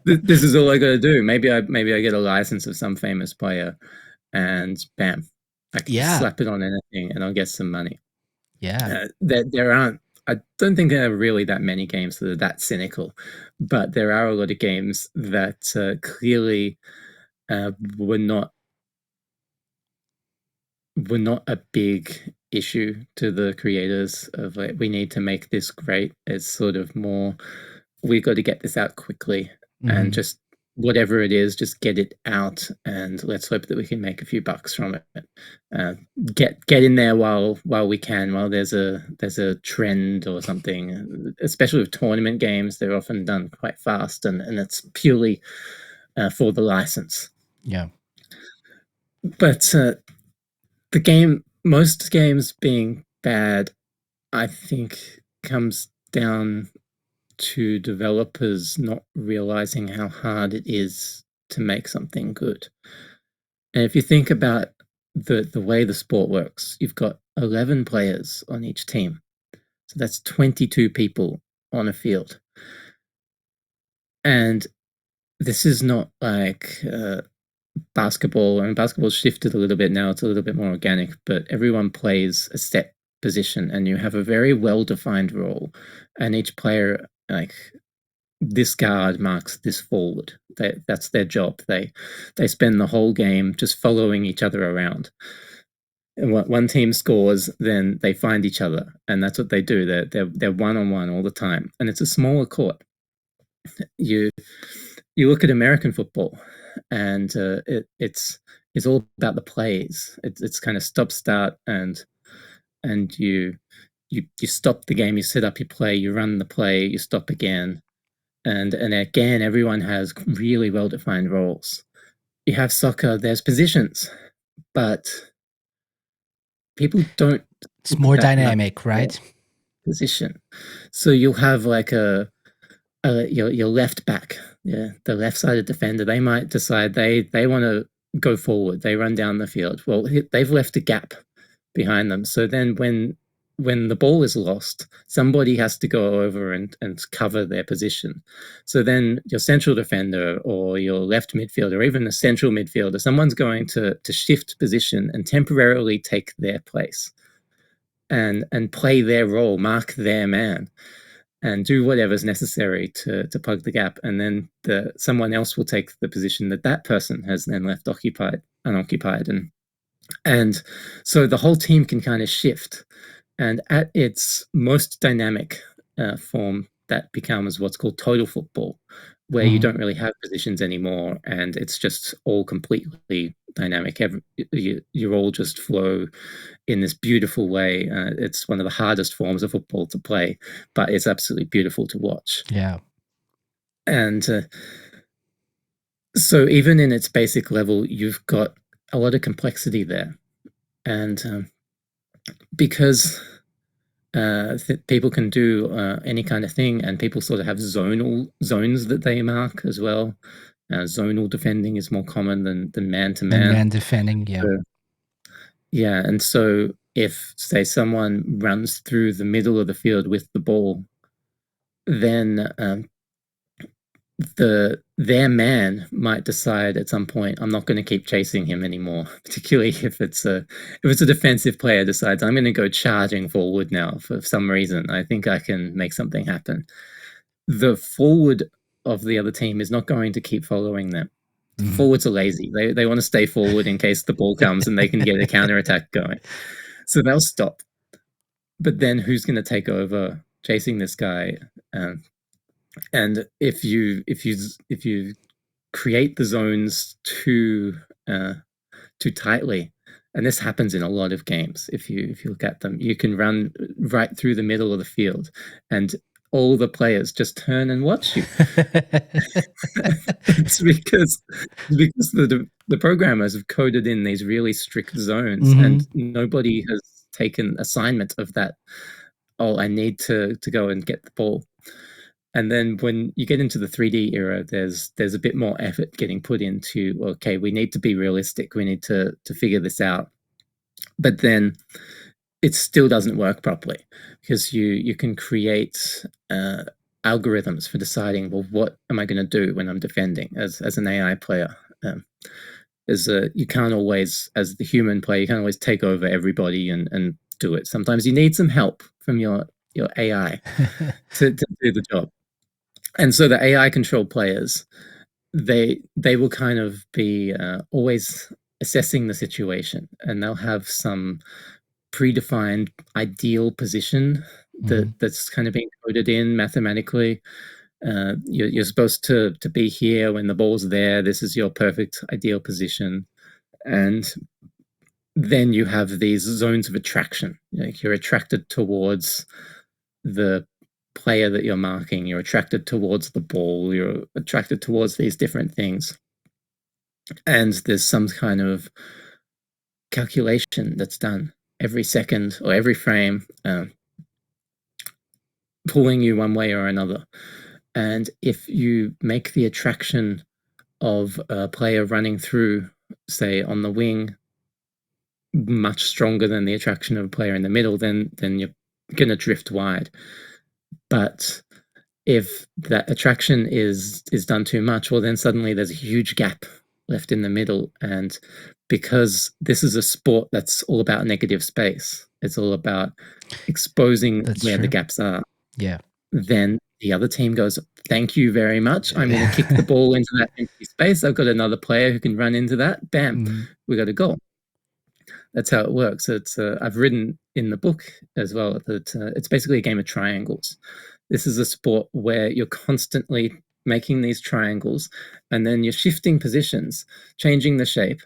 this is all I gotta do. Maybe I get a license of some famous player and bam, I can just Yeah. slap it on anything and I'll get some money. Yeah. There aren't. I don't think there are really that many games that are that cynical, but there are a lot of games that clearly were not a big issue to the creators of like we need to make this great. It's sort of more we got to get this out quickly and Mhm. just whatever it is, just get it out and let's hope that we can make a few bucks from it. Uh, get in there while we can, while there's a trend or something. Especially with tournament games, they're often done quite fast, and it's purely for the license. Yeah. But most games being bad, I think, comes down to developers not realizing how hard it is to make something good. And if you think about the way the sport works, you've got 11 players on each team. So that's 22 people on a field. And this is not like basketball. I mean, basketball's shifted a little bit now. It's a little bit more organic, but everyone plays a set position and you have a very well-defined role. And each player, like, this guard marks this forward. That's their job. They spend the whole game just following each other around. And one team scores, then they find each other, and that's what they do. They're one on one all the time, and it's a smaller court. You you look at American football, and it's all about the plays. It's kind of stop start, and you stop the game, you set up your play, you run the play, you stop again, and again everyone has really well defined roles. You have soccer, there's positions, but people don't It's put more that much dynamic, thought right? position. So you'll have like your left back, yeah, the left-sided defender. They might decide they want to go forward. They run down the field. Well, they've left a gap behind them. So then when the ball is lost, somebody has to go over and cover their position. So then your central defender or your left midfielder, or even a central midfielder, someone's going to shift position and temporarily take their place and play their role, mark their man, and do whatever's necessary to plug the gap. And then someone else will take the position that person has then left unoccupied, and so the whole team can kind of shift. And at its most dynamic form, that becomes what's called total football, where you Hmm. don't really have positions anymore, and it's just all completely dynamic. You all just flow in this beautiful way. It's one of the hardest forms of football to play, but it's absolutely beautiful to watch. Yeah. And so, even in its basic level, you've got a lot of complexity there. And because people can do any kind of thing, and people sort of have zonal zones that they mark as well. Zonal defending is more common than man to Then man. man defending. Yeah. So, yeah, and so if, say, someone runs through the middle of the field with the ball, then their man might decide at some point, I'm not going to keep chasing him anymore. Particularly if it's a defensive player decides I'm going to go charging forward now for some reason. I think I can make something happen. The forward of the other team is not going to keep following them. Hmm. Forwards are lazy. They want to stay forward in case the ball comes and they can get a counter attack going. So they'll stop. But then who's going to take over chasing this guy? Um, and if you create the zones too tightly, and this happens in a lot of games, if you look at them, you can run right through the middle of the field, and all the players just turn and watch you. It's because the programmers have coded in these really strict zones, Hmm. and nobody has taken assignment of that. Oh, I need to go and get the ball. And then when you get into the 3D era, there's a bit more effort getting put into, okay, we need to be realistic. We need to figure this out. But then it still doesn't work properly, because you can create algorithms for deciding, well, what am I going to do when I'm defending as an AI player? You can't always, as the human player, you can't always take over everybody and do it. Sometimes you need some help from your AI to do the job. And so the AI controlled players, they will kind of be always assessing the situation, and they'll have some predefined ideal position Hmm. that's kind of being coded in mathematically. You're supposed to be here when the ball's there. This is your perfect ideal position, and then you have these zones of attraction. Like, you're attracted towards the player that you're marking. You're attracted towards the ball. You're attracted towards these different things, and there's some kind of calculation that's done every second or every frame, pulling you one way or another. And if you make the attraction of a player running through, say, on the wing, much stronger than the attraction of a player in the middle, then you're going to drift wide. But if that attraction is done too much, well, then suddenly there's a huge gap left in the middle. And because this is a sport that's all about negative space, it's all about exposing That's where the true. gaps are, Yeah. then the other team goes, thank you very much. I'm going to kick the ball into that empty space. I've got another player who can run into that. Bam, Mhm. we got a goal. That's how it works. It's I've written in the book as well that it's basically a game of triangles. This is a sport where you're constantly making these triangles, and then you're shifting positions, changing the shape,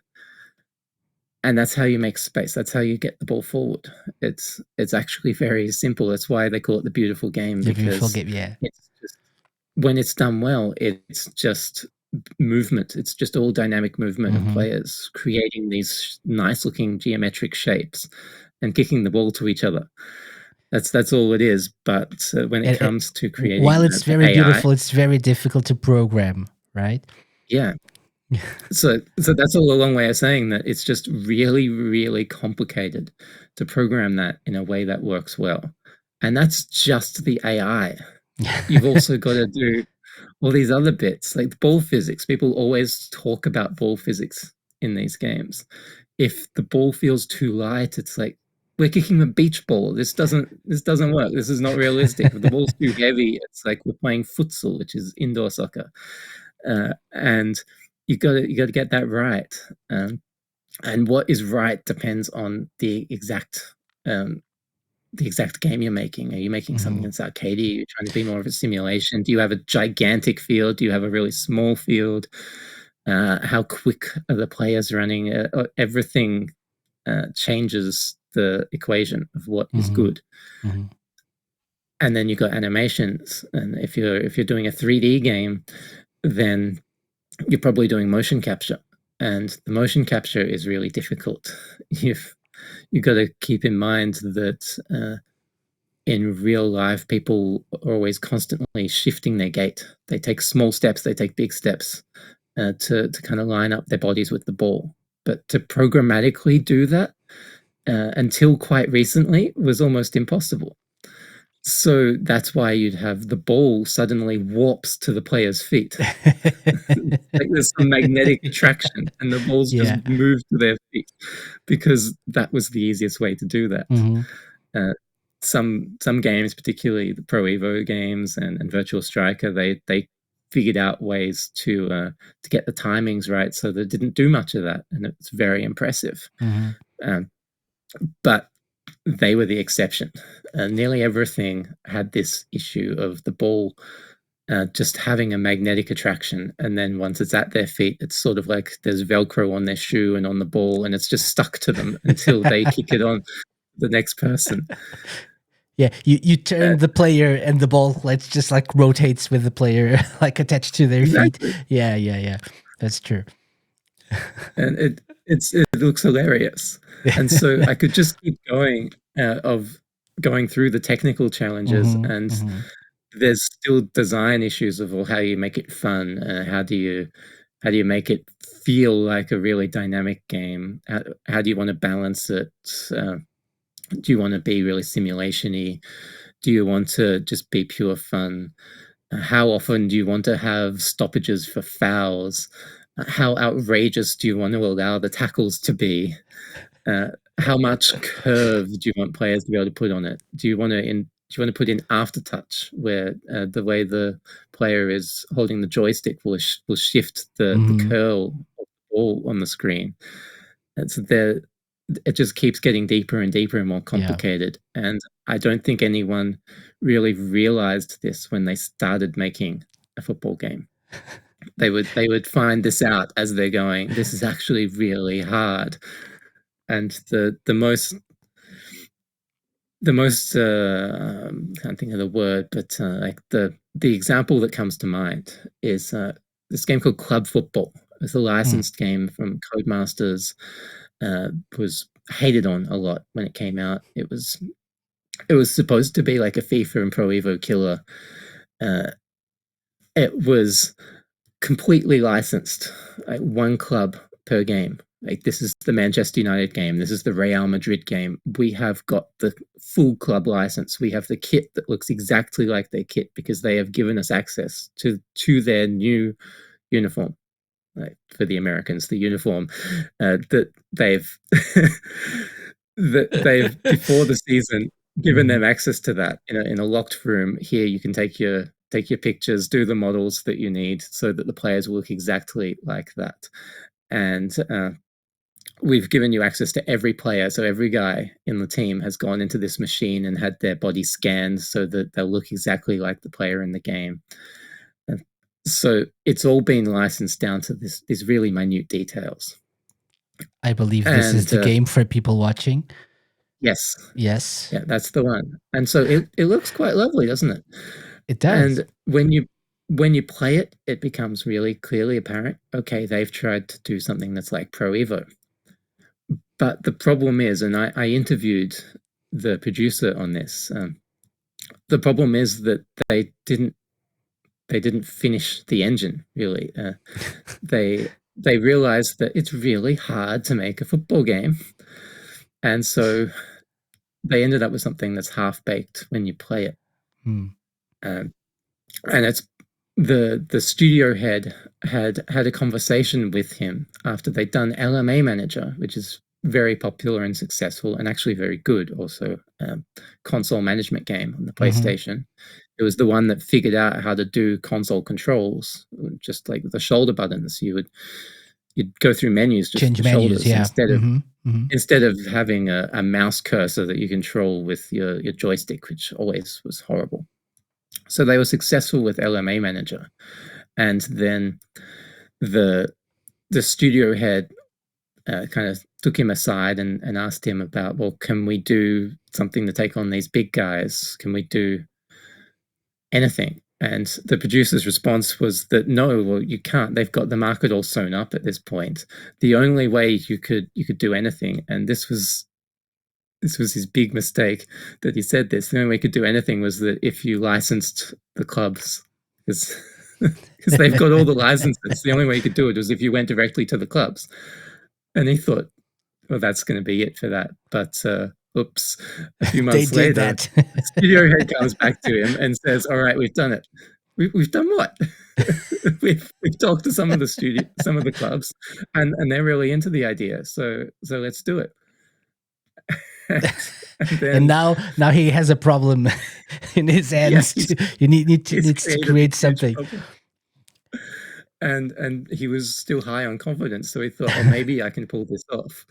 and that's how you make space. That's how you get the ball forward. It's actually very simple. That's why they call it the beautiful game, The beautiful because game. Yeah. it's just, when it's done well, it's just movement. It's just all dynamic movement of Hmm. players creating these nice looking geometric shapes and kicking the ball to each other. That's all it is. But when it And comes to while creating it's the very AI, beautiful, it's very difficult to program, right? yeah. So that's all a long way of saying that it's just really, really complicated to program that in a way that works well. And that's just the AI. You've also got to do all these other bits, like ball physics. People always talk about ball physics in these games. If the ball feels too light, it's like, we're kicking a beach ball. This doesn't work. This is not realistic. If the ball's too heavy, it's like we're playing futsal, which is indoor soccer. And you got to get that right. And what is right depends on the exact um, the exact game you're making. Are you making something Mm-hmm. that's arcadey? Are you trying to be more of a simulation? Do you have a gigantic field? Do you have a really small field? How quick are the players running? Everything changes the equation of what is Mm-hmm. good. Mm-hmm. And then you've got animations. And if you're doing a 3D game, then you're probably doing motion capture. And the motion capture is really difficult. You've got to keep in mind that in real life, people are always constantly shifting their gait. They take small steps, they take big steps to kind of line up their bodies with the ball. But to programmatically do that until quite recently was almost impossible. So that's why you'd have the ball suddenly warps to the player's feet. Like there's some magnetic attraction and the balls just Yeah. move to their feet because that was the easiest way to do that. Mm-hmm. Uh, some games, particularly the Pro Evo games and Virtual Striker, they figured out ways to get the timings right, so they didn't do much of that, and it's very impressive. Mm-hmm. Um, but they were the exception. Nearly everything had this issue of the ball just having a magnetic attraction, and then once it's at their feet, it's sort of like there's Velcro on their shoe and on the ball, and it's just stuck to them until they kick it on the next person. Yeah, you turn Uh, the player and the ball like just like rotates with the player like attached to their feet. exactly. Yeah, yeah, yeah. That's true. And it looks hilarious. And so I could just keep going of going through the technical challenges, Mm-hmm. and Mm-hmm. there's still design issues of, well, how you make it fun. How do you make it feel like a really dynamic game? How do you want to balance it? Do you want to be really simulation-y? Do you want to just be pure fun? How often do you want to have stoppages for fouls? How outrageous do you want to allow the tackles to be? How much curve do you want players to be able to put on it? Do you want to put in aftertouch, where the way the player is holding the joystick will shift the Mm-hmm. curl of the ball on the screen? And so there, it just keeps getting deeper and deeper and more Yeah. complicated. And I don't think anyone really realized this when they started making a football game. They would find this out as they're going, this is actually really hard. And the most can't think of the word, but like the example that comes to mind is this game called Club Football. It's a Mm. licensed game from Codemasters. Was hated on a lot when it came out. It was supposed to be like a FIFA and Pro Evo killer. Uh, it was completely licensed, like one club per game. Like, this is the Manchester United game. This is the Real Madrid game. We have got the full club license. We have the kit that looks exactly like their kit because they have given us access to their new uniform. Like, for the Americans, the uniform that they've that they've before the season given Mhm. them access to that in a locked room. Here, you can take your pictures, do the models that you need, so that the players will look exactly like that. And we've given you access to every player, so every guy in the team has gone into this machine and had their body scanned so that they'll look exactly like the player in the game. And so it's all been licensed down to these really minute details. I believe this is And the game for people watching. yes, Yes, yeah, that's the one. And so it looks quite lovely, doesn't it? it does. And when you play it, it becomes really clearly apparent. Okay, they've tried to do something that's like Pro Evo. But the problem is, and I interviewed the producer on this. The problem is that they didn't finish the engine really. They realized that it's really hard to make a football game, and so they ended up with something that's half baked when you play it. Hmm. Um, and it's the studio head had a conversation with him after they'd done LMA Manager, which is very popular and successful, and actually very good. Also, console management game on the Mm-hmm. PlayStation. It was the one that figured out how to do console controls, just like the shoulder buttons. You'd go through menus just with Change the menus. shoulders Yeah. instead of Mm-hmm. instead of having a mouse cursor that you control with your joystick, which always was horrible. So they were successful with LMA Manager, and then the studio head kind of took him aside and asked him about, well, can we do something to take on these big guys? Can we do anything? And the producer's response was that no, well, you can't. They've got the market all sewn up at this point. The only way you could do anything, and this was his big mistake that he said this. The only way he could do anything was that if you licensed the clubs, because they've got all the licenses. The only way you could do it was if you went directly to the clubs. And he thought, well, that's going to be it for that. But oops, a few months later, the studio head comes back to him and says, all right, we've done it. We've done what? we've talked to some of the clubs, and they're really into the idea. So let's do it. and now he has a problem in his hands. You need to create something. And he was still high on confidence, so he thought, oh, maybe I can pull this off.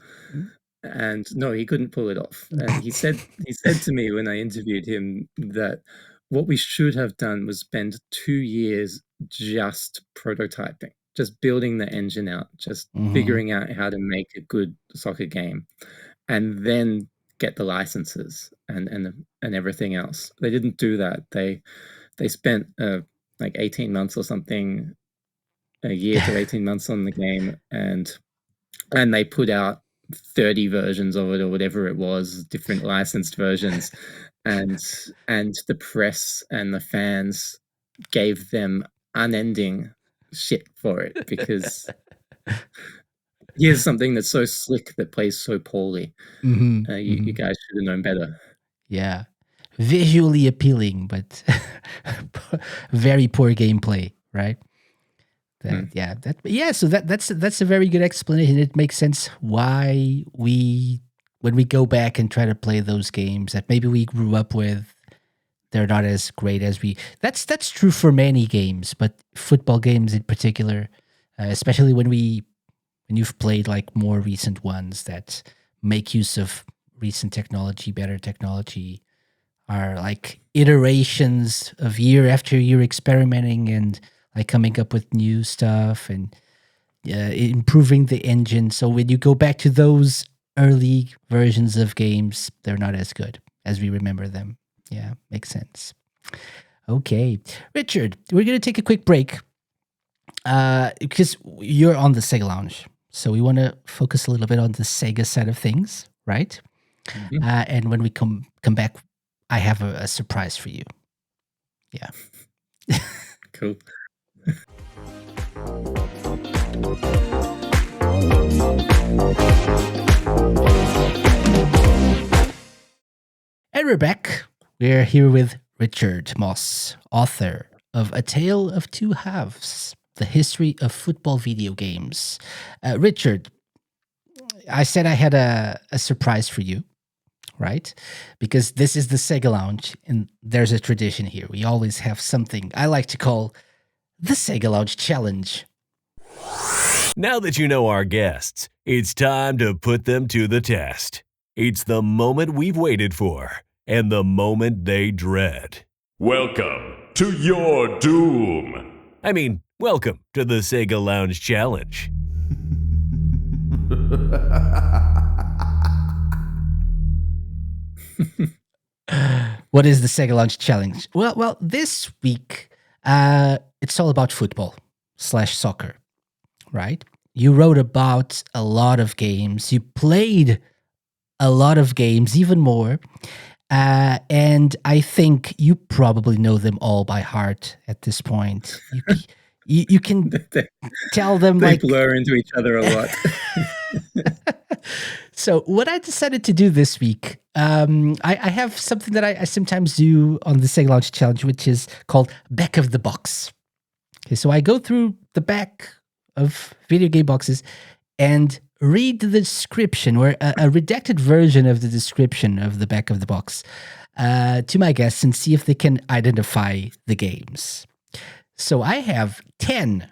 And no, he couldn't pull it off. And he said to me when I interviewed him that what we should have done was spend 2 years just prototyping, just building the engine out, just figuring out how to make a good soccer game, and then get the licenses and everything else. They didn't do that. They spent like 18 months or something, a year to 18 months on the game, and they put out 30 versions of it or whatever it was, different licensed versions, and the press and the fans gave them unending shit for it, because here's something that's so slick that plays so poorly. You guys should have known better. Yeah, visually appealing, but very poor gameplay, right? So that's a very good explanation. It makes sense why when we go back and try to play those games that maybe we grew up with, they're not as great as we. That's true for many games, but football games in particular, especially when you've played like more recent ones that make use of recent technology, better technology, are like iterations of year after year experimenting and like coming up with new stuff and improving the engine. So when you go back to those early versions of games, they're not as good as we remember them. Yeah, makes sense. Okay, Richard, we're going to take a quick break because you're on the SEGA Lounge. So we want to focus a little bit on the Sega side of things, right? And when we come back, I have a surprise for you. Yeah. Cool. And we're back. We're here with Richard Moss, author of A Tale of Two Halves, The History of Football Video Games. Richard, I said I had a surprise for you, right? Because this is the SEGA Lounge, and there's a tradition here. We always have something I like to call the SEGA Lounge Challenge. Now that you know our guests, it's time to put them to the test. It's the moment we've waited for, and the moment they dread. Welcome to your doom. I mean, welcome to the SEGA Lounge Challenge. What is the SEGA Lounge Challenge? Well, this week, it's all about football/soccer, right? You wrote about a lot of games. You played a lot of games, even more. And I think you probably know them all by heart at this point. You can tell them they like blur into each other a lot. So what I decided to do this week, I have something that I sometimes do on the SEGA Lounge Challenge, which is called Back of the Box. Okay, so I go through the back of video game boxes and read the description, or a redacted version of the description of the back of the box, to my guests and see if they can identify the games. So I have 10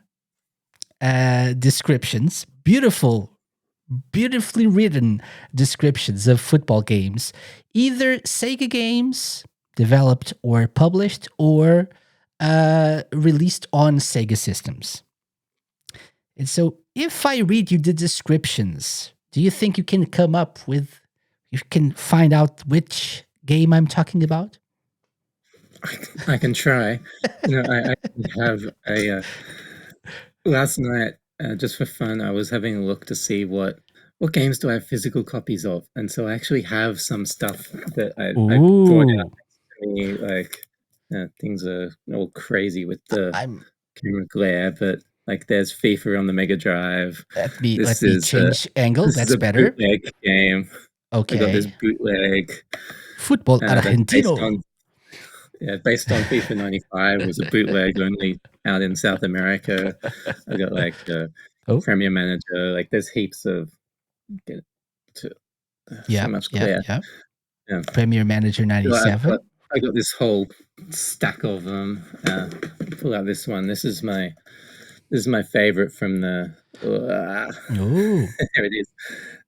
descriptions, beautiful beautifully written descriptions of football games, either Sega games developed or published or released on Sega systems. And so, if I read you the descriptions, do you think you can you can find out which game I'm talking about? I can try. I have a last night, just for fun, I was having a look to see what games do I have physical copies of, and so I actually have some stuff that I brought out Ooh, to me. Like things are all crazy with the I'm. camera glare, but like there's FIFA on the Mega Drive. This Let me is change angle. That's a better. bootleg game. I got this Okay. bootleg Football that's Argentino. based on FIFA 95. Was a bootleg only out in South America. I got like Oh, Premier Manager. Like there's heaps of get to so yeah, much yeah, glare. yeah. Yeah, Premier Manager so 97. I got this whole stack of them. Pull out this one. This is my favorite from the. Oh, There it is.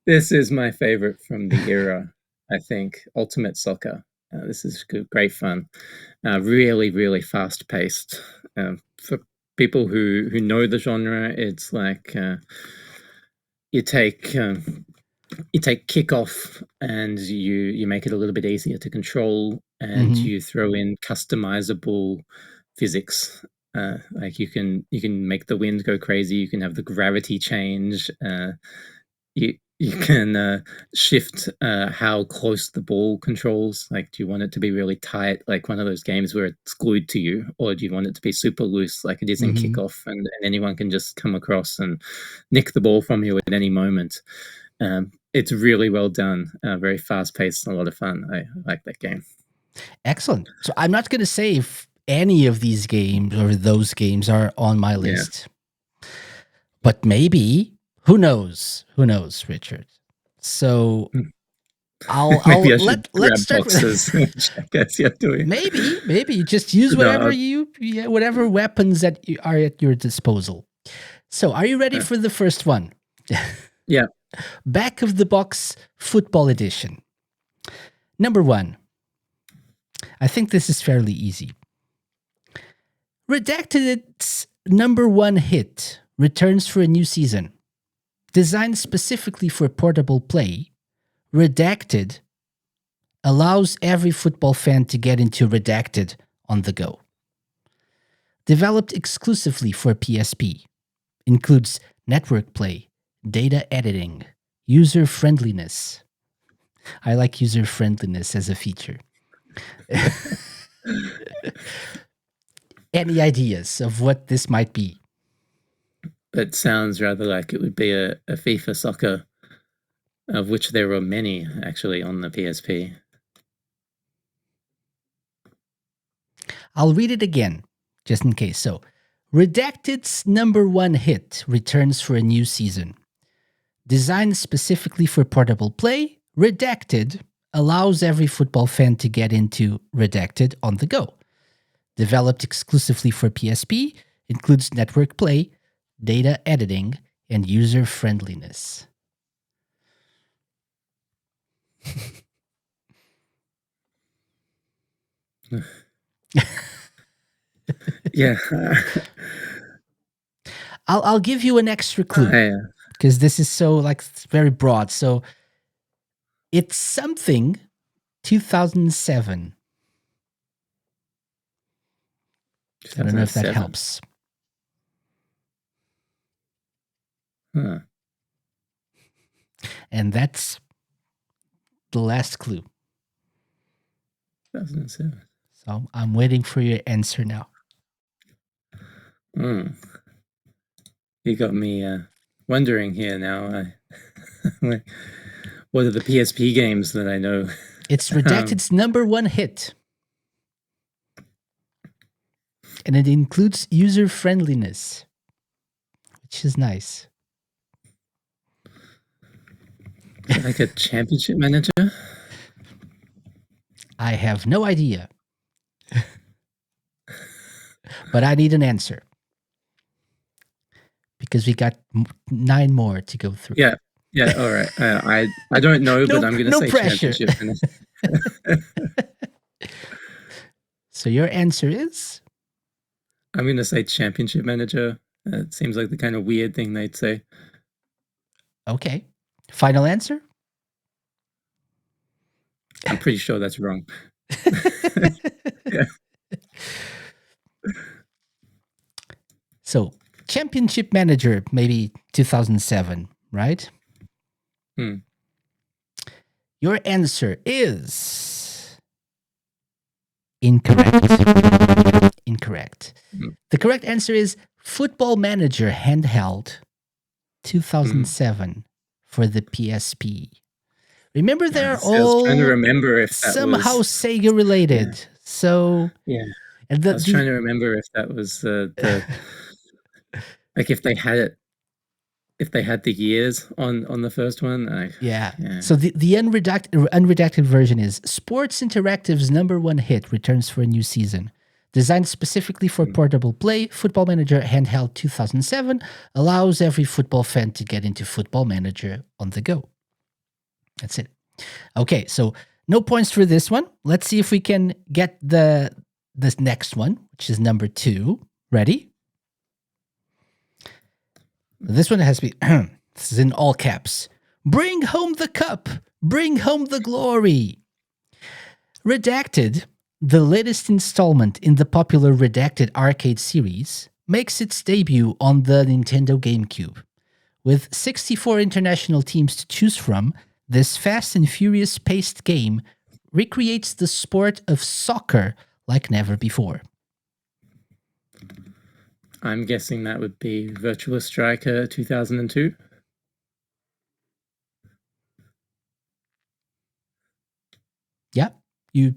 This is my favorite from the era. I think Ultimate Soccer. This is great fun. Really, really fast paced. For people who know the genre, it's like you take you take kickoff and you make it a little bit easier to control, and mm-hmm, you throw in customizable physics. Like you can make the wind go crazy. You can have the gravity change. You can shift how close the ball controls. Like, do you want it to be really tight, like one of those games where it's glued to you, or do you want it to be super loose, like it is in mm-hmm. kickoff, and anyone can just come across and nick the ball from you at any moment? It's really well done, very fast paced, and a lot of fun. I like that game. Excellent. So I'm not going to say if any of these games or those games are on my Yeah, list, but maybe. Who knows? Who knows, Richard? So maybe I'll I should let's grab start with boxes, which I guess you're doing. maybe just use No, whatever weapons that are at your disposal. So, are you ready uh, for the first one? yeah, Back of the box football edition. Number 1. I think this is fairly easy. Redacted's number 1 hit returns for a new season. Designed specifically for portable play, Redacted allows every football fan to get into Redacted on the go. Developed exclusively for PSP, includes network play, data editing, user friendliness. I like user friendliness as a feature. Any ideas of what this might be? it sounds rather like it would be a FIFA soccer, of which there were many actually on the PSP. I'll read it again, just in case. So, Redacted's number 1 hit returns for a new season. Designed specifically for portable play, Redacted allows every football fan to get into Redacted on the go. Developed exclusively for PSP, includes network play, data editing, and user friendliness. Yeah, I'll give you an extra clue I, because this is so very broad. So it's something 2007. I don't know if that 2007. helps. Huh. And that's the last clue. 2007. So I'm waiting for your answer now. Mm. You got me wondering here now. Like, what are the PSP games that I know? It's Redacted's number 1 hit. And it includes user friendliness, which is nice. Like a championship manager? I have no idea. But I need an answer. Because we got 9 more to go through. Yeah. Yeah, all right. I don't know, but I'm going to No say pressure. championship. So your answer is? I'm going to say championship manager. It seems like the kind of weird thing they'd say. Okay. Final answer? I'm pretty sure that's wrong. Yeah. So, championship manager, maybe 2007, right? Hmm. Your answer is incorrect. Incorrect. Hmm. The correct answer is Football Manager handheld 2007 for the PSP. Remember, they're I was trying to all remember if that somehow was. Sega related. Yeah. So, Yeah. and I was trying to remember if that was the like if they had it, if they had the years on the first one. yeah. Yeah. So the unredacted version is Sports Interactive's #1 hit returns for a new season. Designed specifically for portable play, Football Manager handheld 2007 allows every football fan to get into Football Manager on the go. That's it. Okay, so no points for this one. Let's see if we can get this next one, which is number 2. Ready? This one has to be this is in all caps. Bring home the cup. Bring home the glory. Redacted, the latest installment in the popular Redacted arcade series, makes its debut on the Nintendo GameCube. With 64 international teams to choose from, this fast and furious paced game recreates the sport of soccer like never before. I'm guessing that would be Virtua Striker 2002. Yeah, you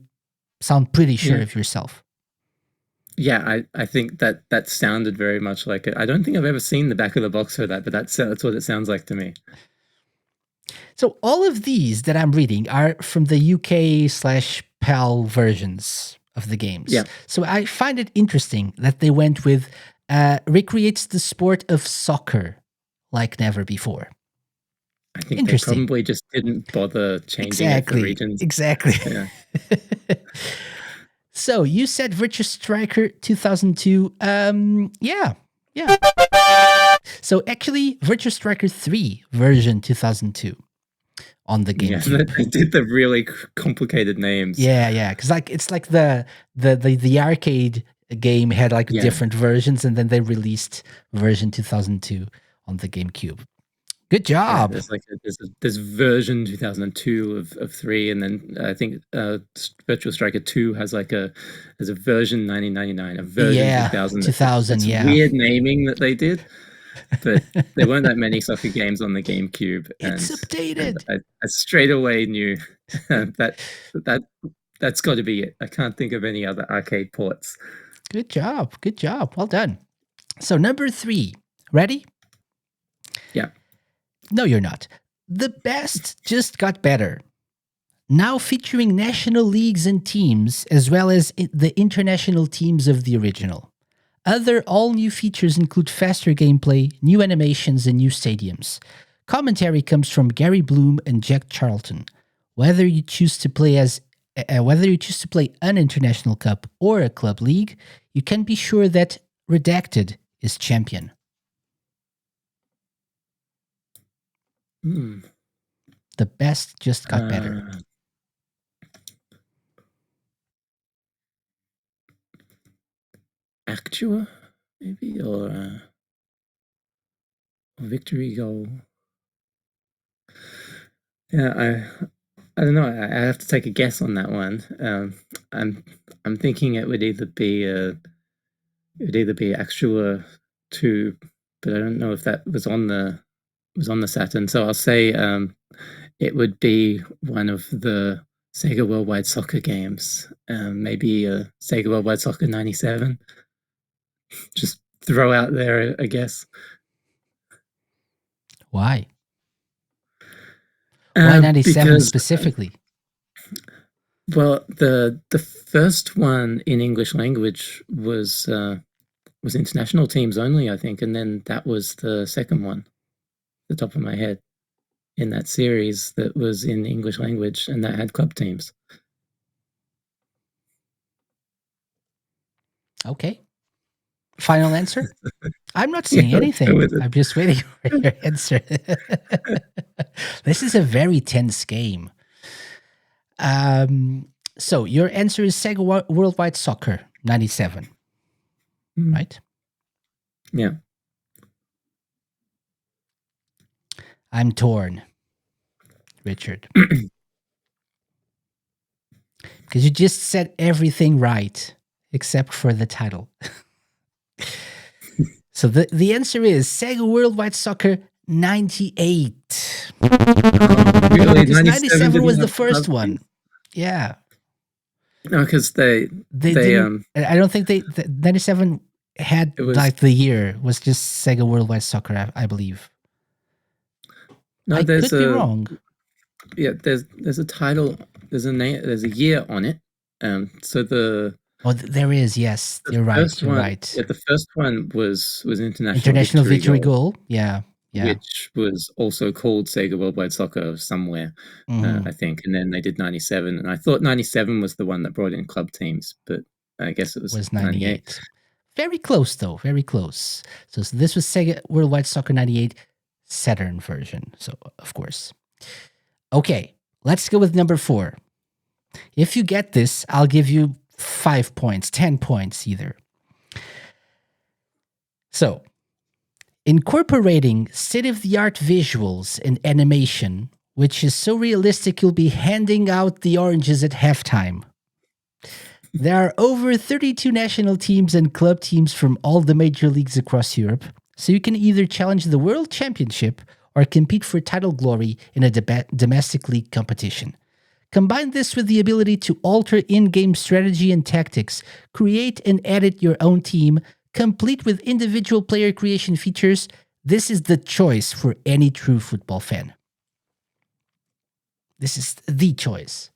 sound pretty sure Yeah. of yourself. Yeah, I think that sounded very much like it. I don't think I've ever seen the back of the box for that, but that's what it sounds like to me. So all of these that I'm reading are from the UK/PAL versions of the games. Yeah. So I find it interesting that they went with recreates the sport of soccer like never before. I think they Interesting. probably just didn't bother changing it for regions. Exactly. Yeah. So you said Virtua Striker 2002. Yeah. So actually, Virtua Striker 3 version 2002 on the Yeah, GameCube. they did the really complicated names. Yeah, because it's like the arcade game had like Yeah. different versions, and then they released version 2002 on the GameCube. Good Yeah, job. there's version 2002 of 3, and then I think Virtual Striker 2 has like there's a version 1999, a version 2000. 2000. It's Yeah, weird naming that they did, but there weren't that many soccer games on the GameCube, it's updated. and I straight away knew that's got to be it. I can't think of any other arcade ports. Good job. Well done. So number 3. Ready? Yeah. No, you're not. The best just got better. Now featuring national leagues and teams, as well as the international teams of the original. Other all-new features include faster gameplay, new animations, and new stadiums. Commentary comes from Gary Bloom and Jack Charlton. Whether you choose to play an international cup or a club league, you can be sure that Redacted is champion. The best just got better. Actua, maybe, or victory goal. Yeah, I don't know. I have to take a guess on that one. I'm thinking it would either be Actua 2, but I don't know if that was on the Saturn. So I'll say it would be one of the Sega Worldwide Soccer games. Maybe Sega Worldwide Soccer 97. Just throw out there, I guess. Why? Why 97 specifically? Well, the first one in English language was international teams only, I think, and then that was the second one, the top of my head. in that series that was in English language and that had club teams. Okay. Final answer? I'm not Yeah, saying let's go anything. with it. I'm just waiting for your answer. This is a very tense game. So your answer is Sega Worldwide Soccer 97, Mm, right? yeah. I'm torn, Richard. Because you just said everything right except for the title. So the answer is Sega Worldwide Soccer 98. Really, Because 97 97 didn't was the have first club one. teams? Yeah. No, because They they didn't, I don't think the 97 had it was like the year was just Sega Worldwide Soccer, I believe. no. I There's could be a wrong. yeah. There's a title. There's a name. There's a year on it. So Oh, there is. Yes, the you're right. first You're one, right. yeah, the first one was International International Victory Victory Goal, Goal. Yeah. Yeah. which was also called Sega Worldwide Soccer somewhere, Hmm. I think. And then they did 97, and I thought 97 was the one that brought in club teams, but I guess it was Was 98. 98. Very close, though. Very close. So this was Sega Worldwide Soccer 98 Saturn version. So, of course. Okay. Let's go with number 4. If you get this, I'll give you 5 points, 10 points either. So, incorporating state of the art visuals and animation, which is so realistic you'll be handing out the oranges at halftime. There are over 32 national teams and club teams from all the major leagues across Europe, so you can either challenge the World Championship or compete for title glory in a domestic league competition. Combine this with the ability to alter in-game strategy and tactics, create and edit your own team, complete with individual player creation features. This is the choice for any true football fan. This is the choice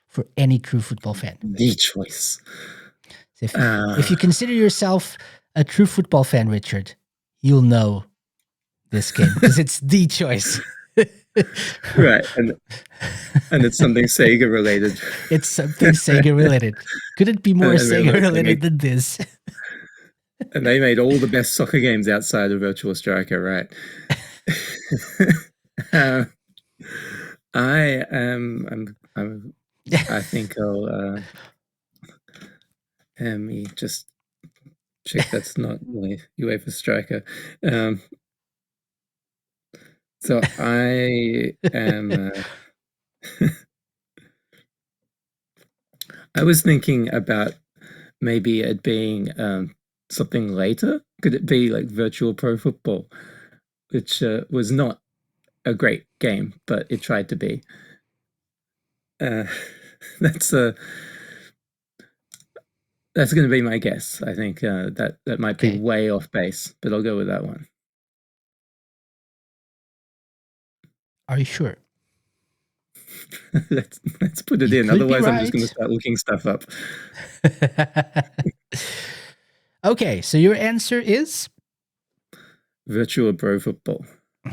for any true football fan. The choice. If you consider yourself a true football fan, Richard, you'll know this game because it's the choice. Right, and it's something Sega related. It's something Sega related. Could it be more And Sega they related made, than this? and they made all the best soccer games outside of Virtual Striker, right? I am. I think I'll. Let me just check that's not UEFA Striker. So I am. I was thinking about maybe it being something later. Could it be like Virtual Pro Football, which was not a great game, but it tried to be. That's that's going to be my guess. I think that might be Okay. way off base, but I'll go with that one. Are you sure? let's put it You in. could be Otherwise, I'm just going to right. start looking stuff up. Okay, so your answer is? Virtual Pro Football.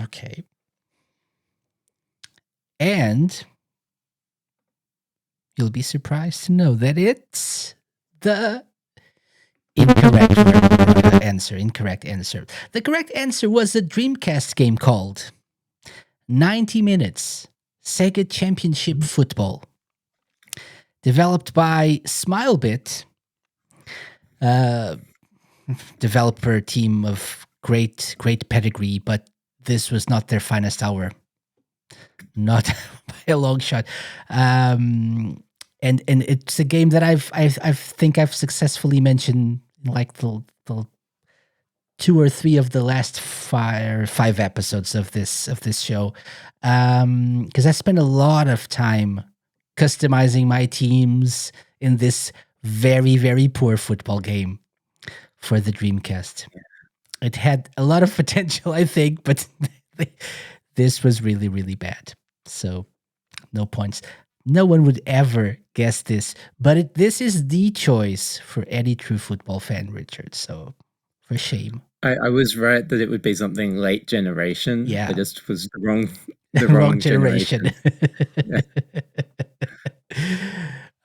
Okay. And you'll be surprised to know that it's the incorrect answer. Incorrect answer. The correct answer was a Dreamcast game called 90 Minutes Sega Championship Football. Developed by Smilebit, developer team of great pedigree, but this was not their finest hour. Not by a long shot. And it's a game that I think I've successfully mentioned like the 2 or 3 of the last 5 episodes of this show. Because I spent a lot of time customizing my teams in this very, very poor football game for the Dreamcast. It had a lot of potential, I think, but this was really, really bad. So, no points. No one would ever guess this, but this is the choice for any true football fan, Richard. So, for shame. I was right that it would be something late generation. Yeah. I just was the the wrong generation. Yeah.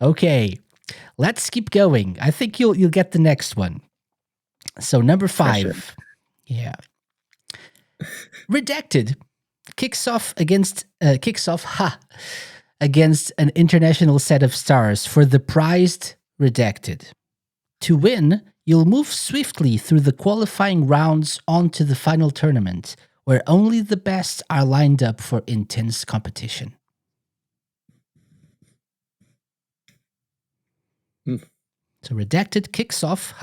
Okay, let's keep going. I think you'll get the next one. So number 5. Pressure. Yeah. Redacted kicks off against an international set of stars for the prized Redacted. To win, you'll move swiftly through the qualifying rounds onto the final tournament, where only the best are lined up for intense competition. So Redacted kicks off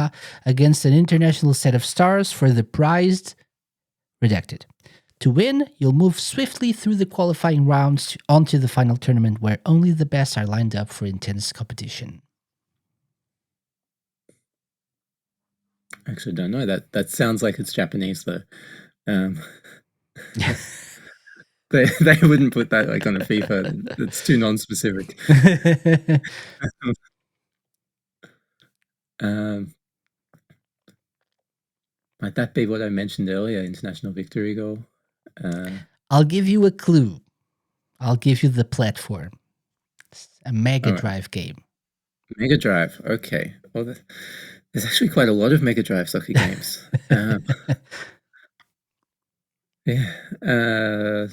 against an international set of stars for the prized Redacted. To win, you'll move swiftly through the qualifying rounds onto the final tournament, where only the best are lined up for intense competition. Actually, don't know. That sounds like it's Japanese though. They wouldn't put that like on a FIFA. It's too non-specific. Might that be what I mentioned earlier? International victory goal. I'll give you a clue. I'll give you the platform. It's a Mega Drive game. Mega Drive. Okay. Well, there's actually quite a lot of Mega Drive soccer games. Yeah.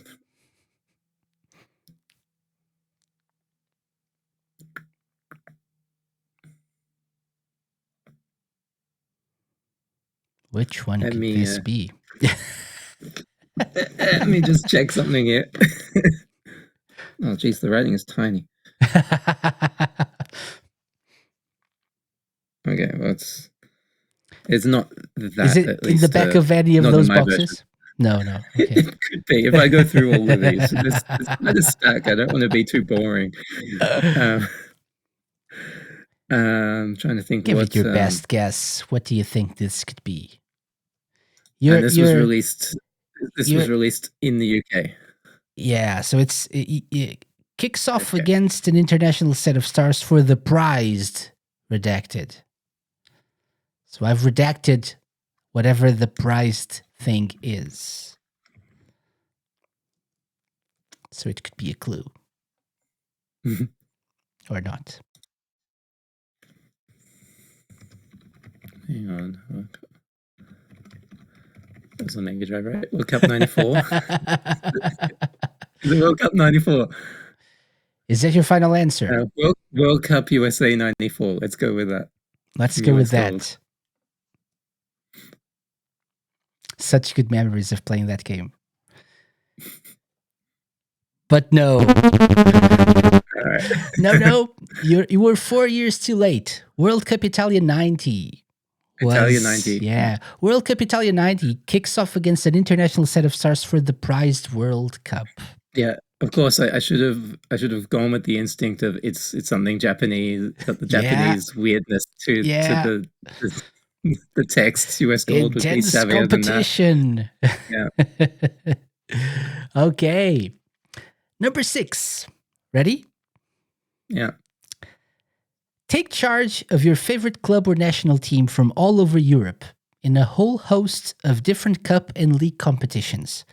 Which one could this be? Let me just check something here. Oh, geez, the writing is tiny. Okay, well, it's not that. Is it at in the least, back of any of those boxes? Version. No. Okay. It could be. If I go through all of these, there's quite a stack. I don't want to be too boring. I'm trying to think. Give it your best guess. What do you think this could be? This was released. This was released in the UK. Yeah, so it kicks off against an international set of stars for the prized Redacted. So I've redacted whatever the prized thing is. So it could be a clue. Or not. Hang on. That was on Mega Drive, right? World Cup 94. Is it World Cup 94? Is that your final answer? World Cup USA 94. Let's go with that. Let's go with that. Such good memories of playing that game. But no. Right. No. You were 4 years too late. World Cup Italia 90. Italia 90. Yeah. World Cup Italia 90 kicks off against an international set of stars for the prized World Cup. Yeah, of course. I should have gone with the instinct of it's something Japanese, got the Japanese weirdness to the text. US Gold would be savvier than that. Yeah. Okay. Number 6. Ready? Yeah. Take charge of your favorite club or national team from all over Europe in a whole host of different cup and league competitions.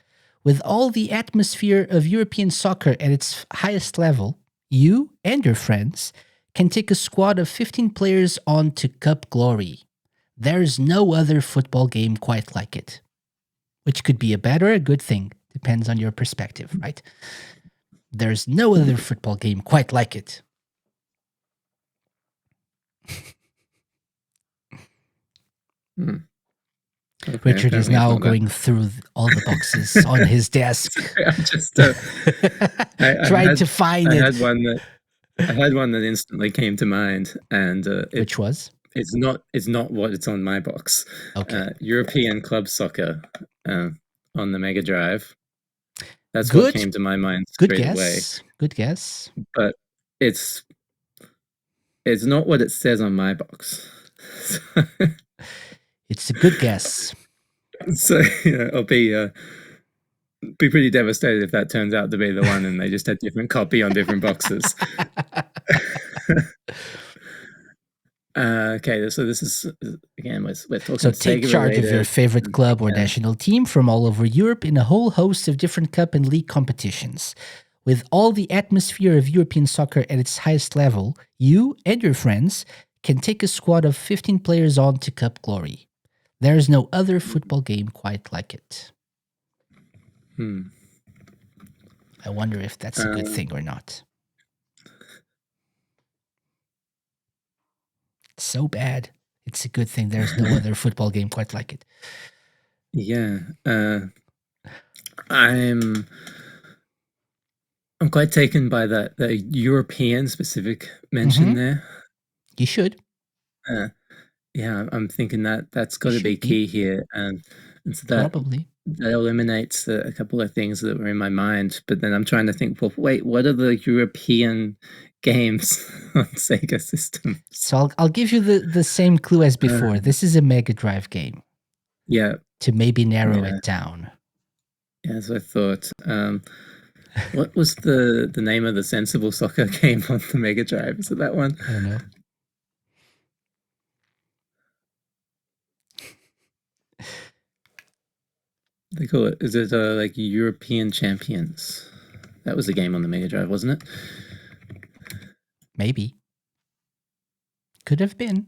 With all the atmosphere of European soccer at its highest level, you and your friends can take a squad of 15 players on to cup glory. There's no other football game quite like it. Which could be a bad or a good thing, depends on your perspective, right? There's no other football game quite like it. Okay, Richard is now going through all the boxes on his desk. I'm just trying to find it. I had one that instantly came to mind, and which was? It's not what it's on my box. Okay. European club soccer on the Mega Drive. That's what came to my mind straight away. Good guess. But it's not what it says on my box. It's a good guess. So I'll be pretty devastated if that turns out to be the one and they just had different copy on different boxes. Okay, so this is again we're talking So take Sega charge of your related. favorite club or Yeah. national team from all over Europe in a whole host of different cup and league competitions. With all the atmosphere of European soccer at its highest level, you and your friends can take a squad of 15 players on to cup glory. There is no other football game quite like it. Hmm. I wonder if that's a good thing or not. So bad. It's a good thing there's no other football game quite like it. Yeah. I'm quite taken by the European specific mention Mhm. there. You should. Uh, yeah, I'm thinking that that's got You to be should be. key here, and so Probably. that eliminates a couple of things that were in my mind. But then I'm trying to think, well, wait, what are the European games on Sega systems? So I'll give you the same clue as before. This is a Mega Drive game Yeah, to maybe narrow yeah, it down. yeah. As I thought. What was the name of the sensible soccer game on the Mega Drive? Is it that one? I don't know. They call it. Is it like European Champions? That was the game on the Mega Drive, wasn't it? Maybe. Could have been.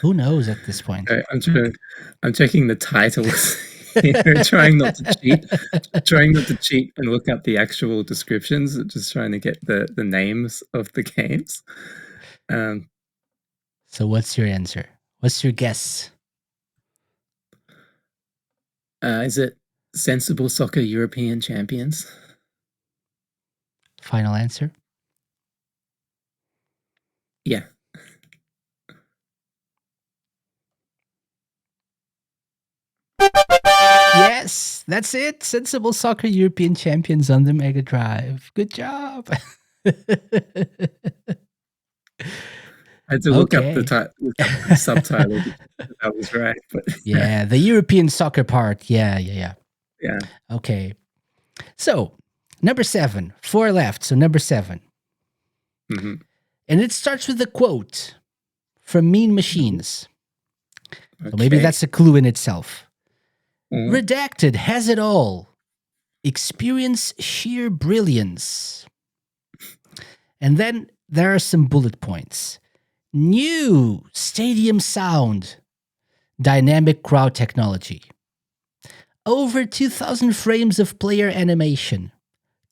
Who knows at this point? I'm checking the titles here, trying not to cheat and look up the actual descriptions. Just trying to get the names of the games. So what's your answer? What's your guess? Is it Sensible Soccer European Champions? Final answer? Yeah. Yes, that's it. Sensible Soccer European Champions on the Mega Drive. Good job. I had to look up Okay. the subtitle. That was right, but Yeah, the European soccer part. Yeah. yeah. Okay. So, number 7. 4 left. So, number 7. Mm-hmm. And it starts with a quote from Mean Machines. So maybe Okay. that's a clue in itself. Mm. Redacted has it all. Experience sheer brilliance. And then there are some bullet points. New stadium sound. Dynamic crowd technology. Over 2,000 frames of player animation.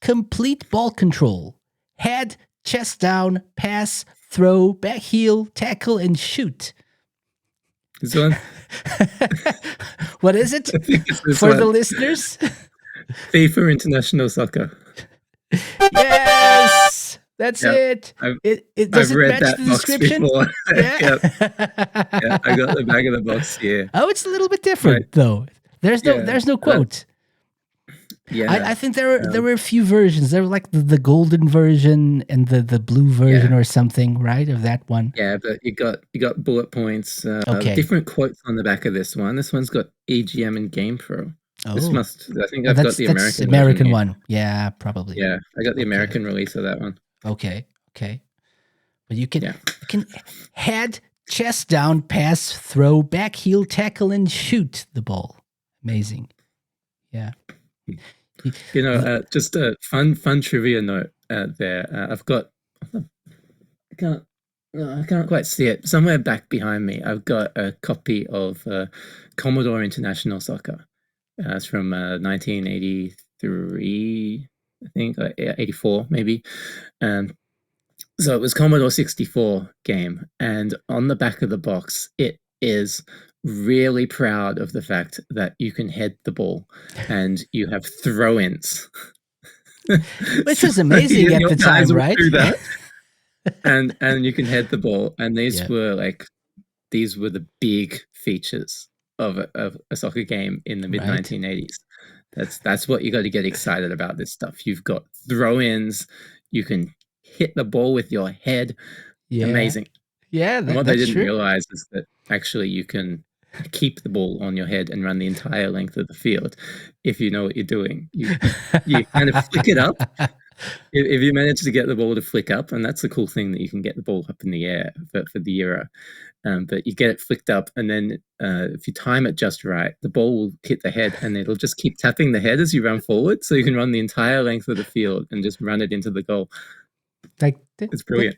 Complete ball control. Head, chest down, pass, throw, back heel, tackle, and shoot. This one? What is it I think it's this for one. the listeners? FIFA International Soccer. Yes, that's Yep. it. Does I've it read match that the box description? before. Yeah. Yep. Yeah, I got the back of the box here. Oh, it's a little bit different Right. though. There's Yeah, no quote. Yeah. I think there were a few versions. There were like the golden version and the blue version or something, right? Of that one. Yeah, but you got bullet points. Okay. Different quotes on the back of this one. This one's got EGM and GamePro. This Oh. must. I think I've got the That's American American version one. Yeah, probably. here. Yeah, I got the American release of that one. Okay. But you can head, chest down, pass, throw, back heel, tackle, and shoot the ball. Amazing. Yeah. You know, just a fun trivia note there. I've got. I can't quite see it. Somewhere back behind me, I've got a copy of Commodore International Soccer. It's from 1983, I think, 84 maybe. So it was Commodore 64 game, and on the back of the box, it is really proud of the fact that you can head the ball and you have throw-ins. Which was amazing at Your the time, guys would right? do that, and you can head the ball, and these were the big features of a soccer game in the mid 1980s. That's what you got to get excited about this stuff. You've got throw-ins, you can hit the ball with your head. Yeah. Amazing. Yeah, And what they didn't realize is that actually you can keep the ball on your head and run the entire length of the field if you know what you're doing. You kind of flick it up if you manage to get the ball to flick up, and that's the cool thing that you can get the ball up in the air for the Euro. But you get it flicked up, and then if you time it just right, the ball will hit the head, and it'll just keep tapping the head as you run forward. So you can run the entire length of the field and just run it into the goal. Like It's brilliant.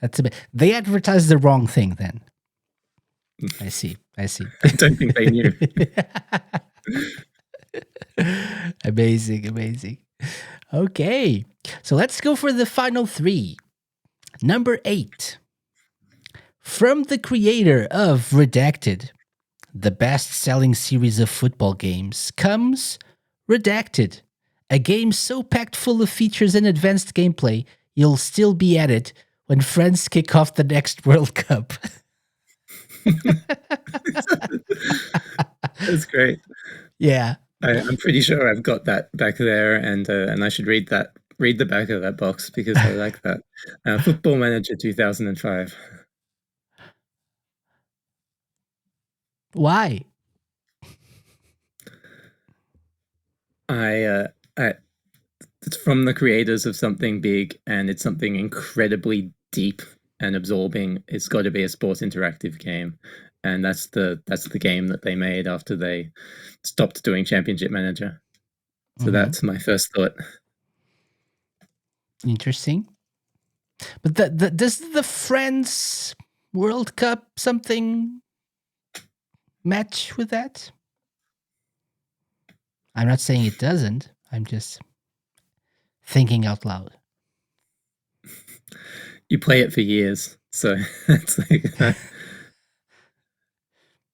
That's a bit. They advertised the wrong thing then. I see. I don't think they knew. Amazing. Okay, so let's go for the final three. Number 8. From the creator of Redacted, the best-selling series of football games, comes Redacted, a game so packed full of features and advanced gameplay, you'll still be at it when friends kick off the next World Cup. That's great. Yeah. I'm pretty sure I've got that back there, and I should read the back of that box because I like that. Football Manager 2005. Why? It's from the creators of something big, and it's something incredibly deep and absorbing. It's got to be a sports interactive game, and that's the game that they made after they stopped doing Championship Manager. So that's my first thought. Interesting. But does the Friends World Cup something match with that? I'm not saying it doesn't. I'm just thinking out loud. You play it for years, so that's like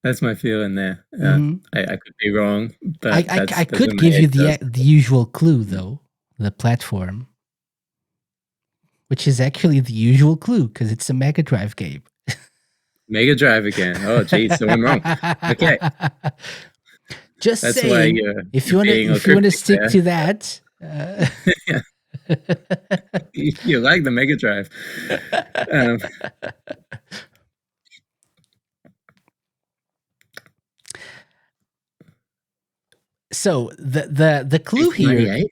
that's my feeling there. I could be wrong, but I could give you the usual clue though, the platform, which is actually the usual clue because it's a Mega Drive game. Mega Drive again. Oh, geez, so I'm wrong. Okay. Just that's saying, if you want to stick to that. You like the Mega Drive. So the clue here,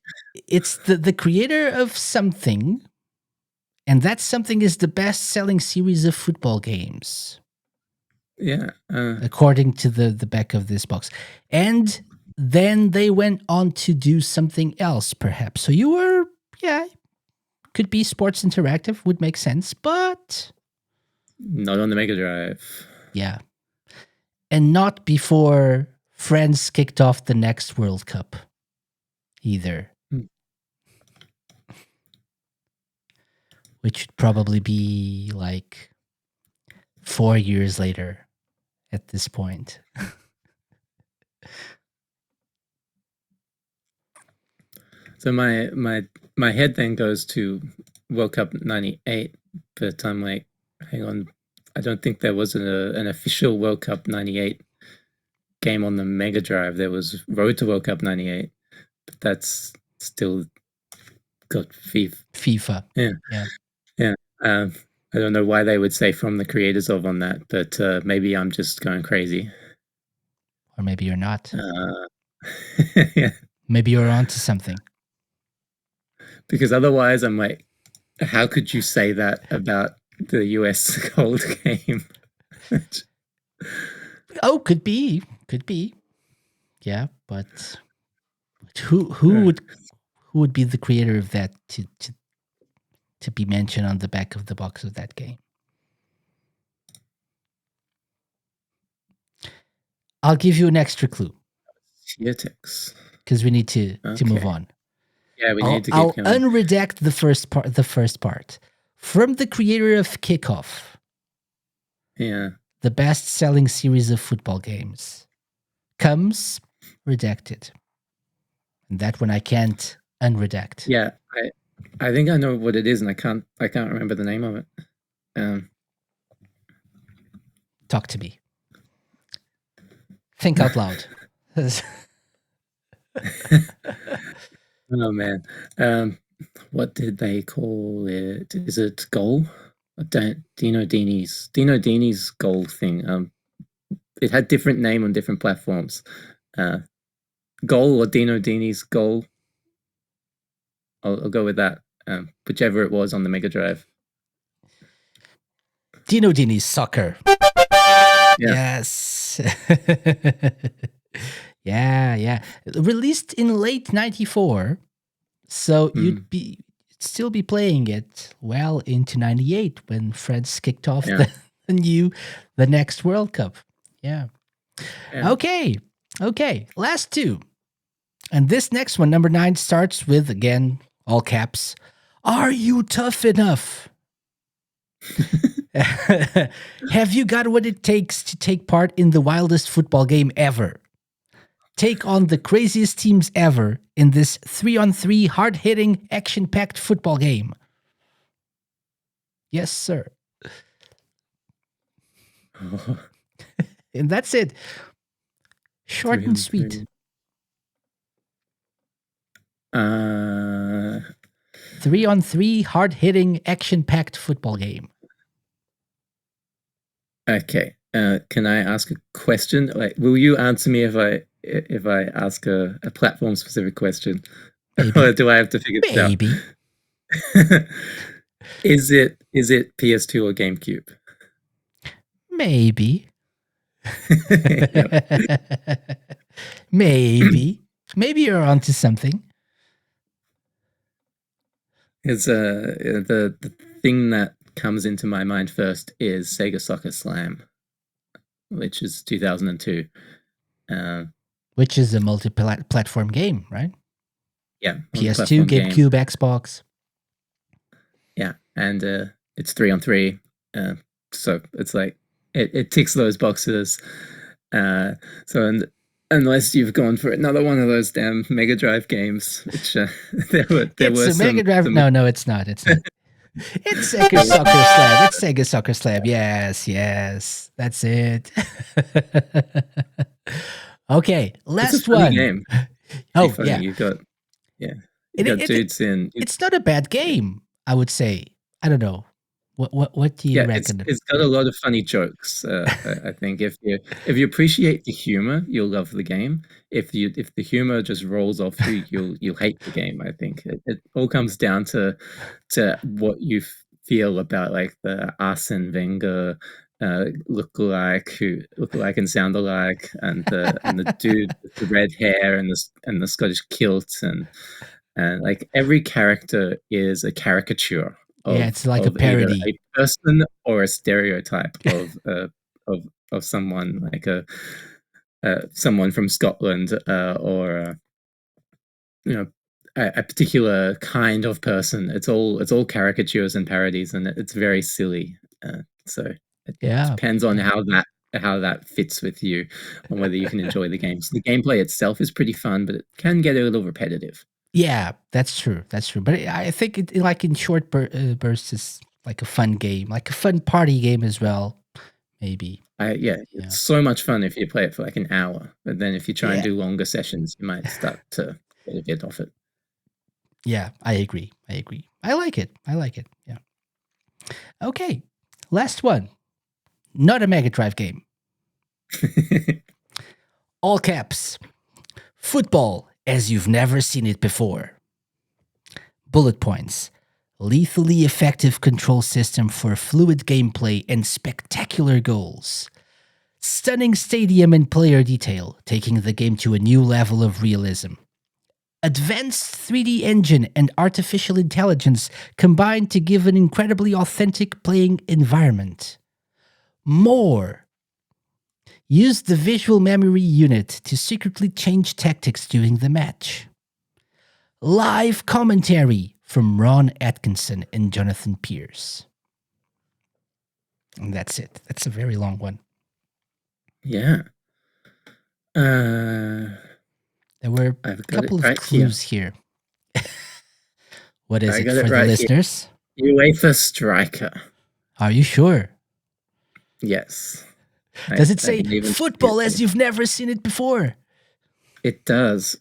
it's the creator of something, and that something is the best-selling series of football games. Yeah. According to the back of this box. And then they went on to do something else, perhaps. So you were, could be Sports Interactive, would make sense, but... Not on the Mega Drive. Yeah. And not before Friends kicked off the next World Cup either. Which would probably be like 4 years later at this point. So my head then goes to World Cup '98, but I'm like, hang on, I don't think there was an official World Cup '98 game on the Mega Drive. There was Road to World Cup '98, but that's still got FIFA. Yeah. I don't know why they would say from the creators of on that, but maybe I'm just going crazy. Or maybe you're not. Yeah. Maybe you're onto something. Because otherwise I'm like, how could you say that about the US Gold game? Oh, could be. Yeah, but who would be the creator of that to be mentioned on the back of the box of that game? I'll give you an extra clue. Because we need to move on. Yeah, we need to keep going. I'll unredact the first part. From the creator of Kickoff. Yeah. The best-selling series of football games. Comes Redacted. And that one I can't unredact. Yeah, I think I know what it is, and I can't remember the name of it. Talk to me. Think out loud. Oh man, what did they call it? Is it Goal? Dino Dini's Goal thing. It had different name on different platforms. Goal or Dino Dini's Goal. I'll go with that. Whichever it was on the Mega Drive. Dino Dini's Soccer. Yeah. Yes. Yeah. Released in late 94. So you'd still be playing it well into 98 when France kicked off the next World Cup. Yeah. Okay. Last two. And this next one, number 9, starts with, again, all caps. Are you tough enough? Have you got what it takes to take part in the wildest football game ever? Take on the craziest teams ever in this 3-on-3 hard-hitting, action-packed football game. Yes, sir. And that's it. Short and sweet. 3-on-3 hard-hitting, action-packed football game. Okay. Can I ask a question? Like, will you answer me if I ask a platform-specific question? Maybe. Or do I have to figure this out? Maybe. Is it PS2 or GameCube? Maybe. Maybe you're onto something. It's the thing that comes into my mind first is Sega Soccer Slam, which is 2002. Which is a multi-platform game, right? Yeah. PS2, GameCube, Xbox. Yeah, and it's 3-on-3. So it's like it ticks those boxes. Unless you've gone for another one of those damn Mega Drive games, which there were It's a Mega Drive. No, it's not. It's not. It's Sega Soccer Slam. It's Sega Soccer Slam. Yes. That's it. Okay, last one. Game. Oh, funny. yeah. You got dudes in. It's not a bad game, I would say. I don't know. What do you reckon? It's got a lot of funny jokes. I think if you appreciate the humor, you'll love the game. If the humor just rolls off you'll hate the game. I think it all comes down to what you feel about like the Arsene Wenger look alike and sound alike, and the dude with the red hair and the Scottish kilt, and like every character is a caricature. It's like a parody, a person or a stereotype of someone, like someone from Scotland, or a particular kind of person. It's all caricatures and parodies, and it's very silly. So it depends on how that fits with you, and whether you can enjoy the game. So the gameplay itself is pretty fun, but it can get a little repetitive. Yeah, that's true. But I think it, like in short bursts, is like a fun game, like a fun party game as well. Maybe. It's so much fun if you play it for like an hour. But then if you try and do longer sessions, you might start to get a bit off it. Yeah, I agree. I like it. Yeah. Okay, last one. Not a Mega Drive game. All caps. Football as you've never seen it before. Bullet points. Lethally effective control system for fluid gameplay and spectacular goals. Stunning stadium and player detail, taking the game to a new level of realism. Advanced 3D engine and artificial intelligence combined to give an incredibly authentic playing environment. More. Use the visual memory unit to secretly change tactics during the match. Live commentary from Ron Atkinson and Jonathan Pierce. And that's it. That's a very long one. Yeah. There were a couple of clues here. What is it for the listeners? UEFA Striker. Are you sure? Yes. Does it say football as you've never seen it before? It does.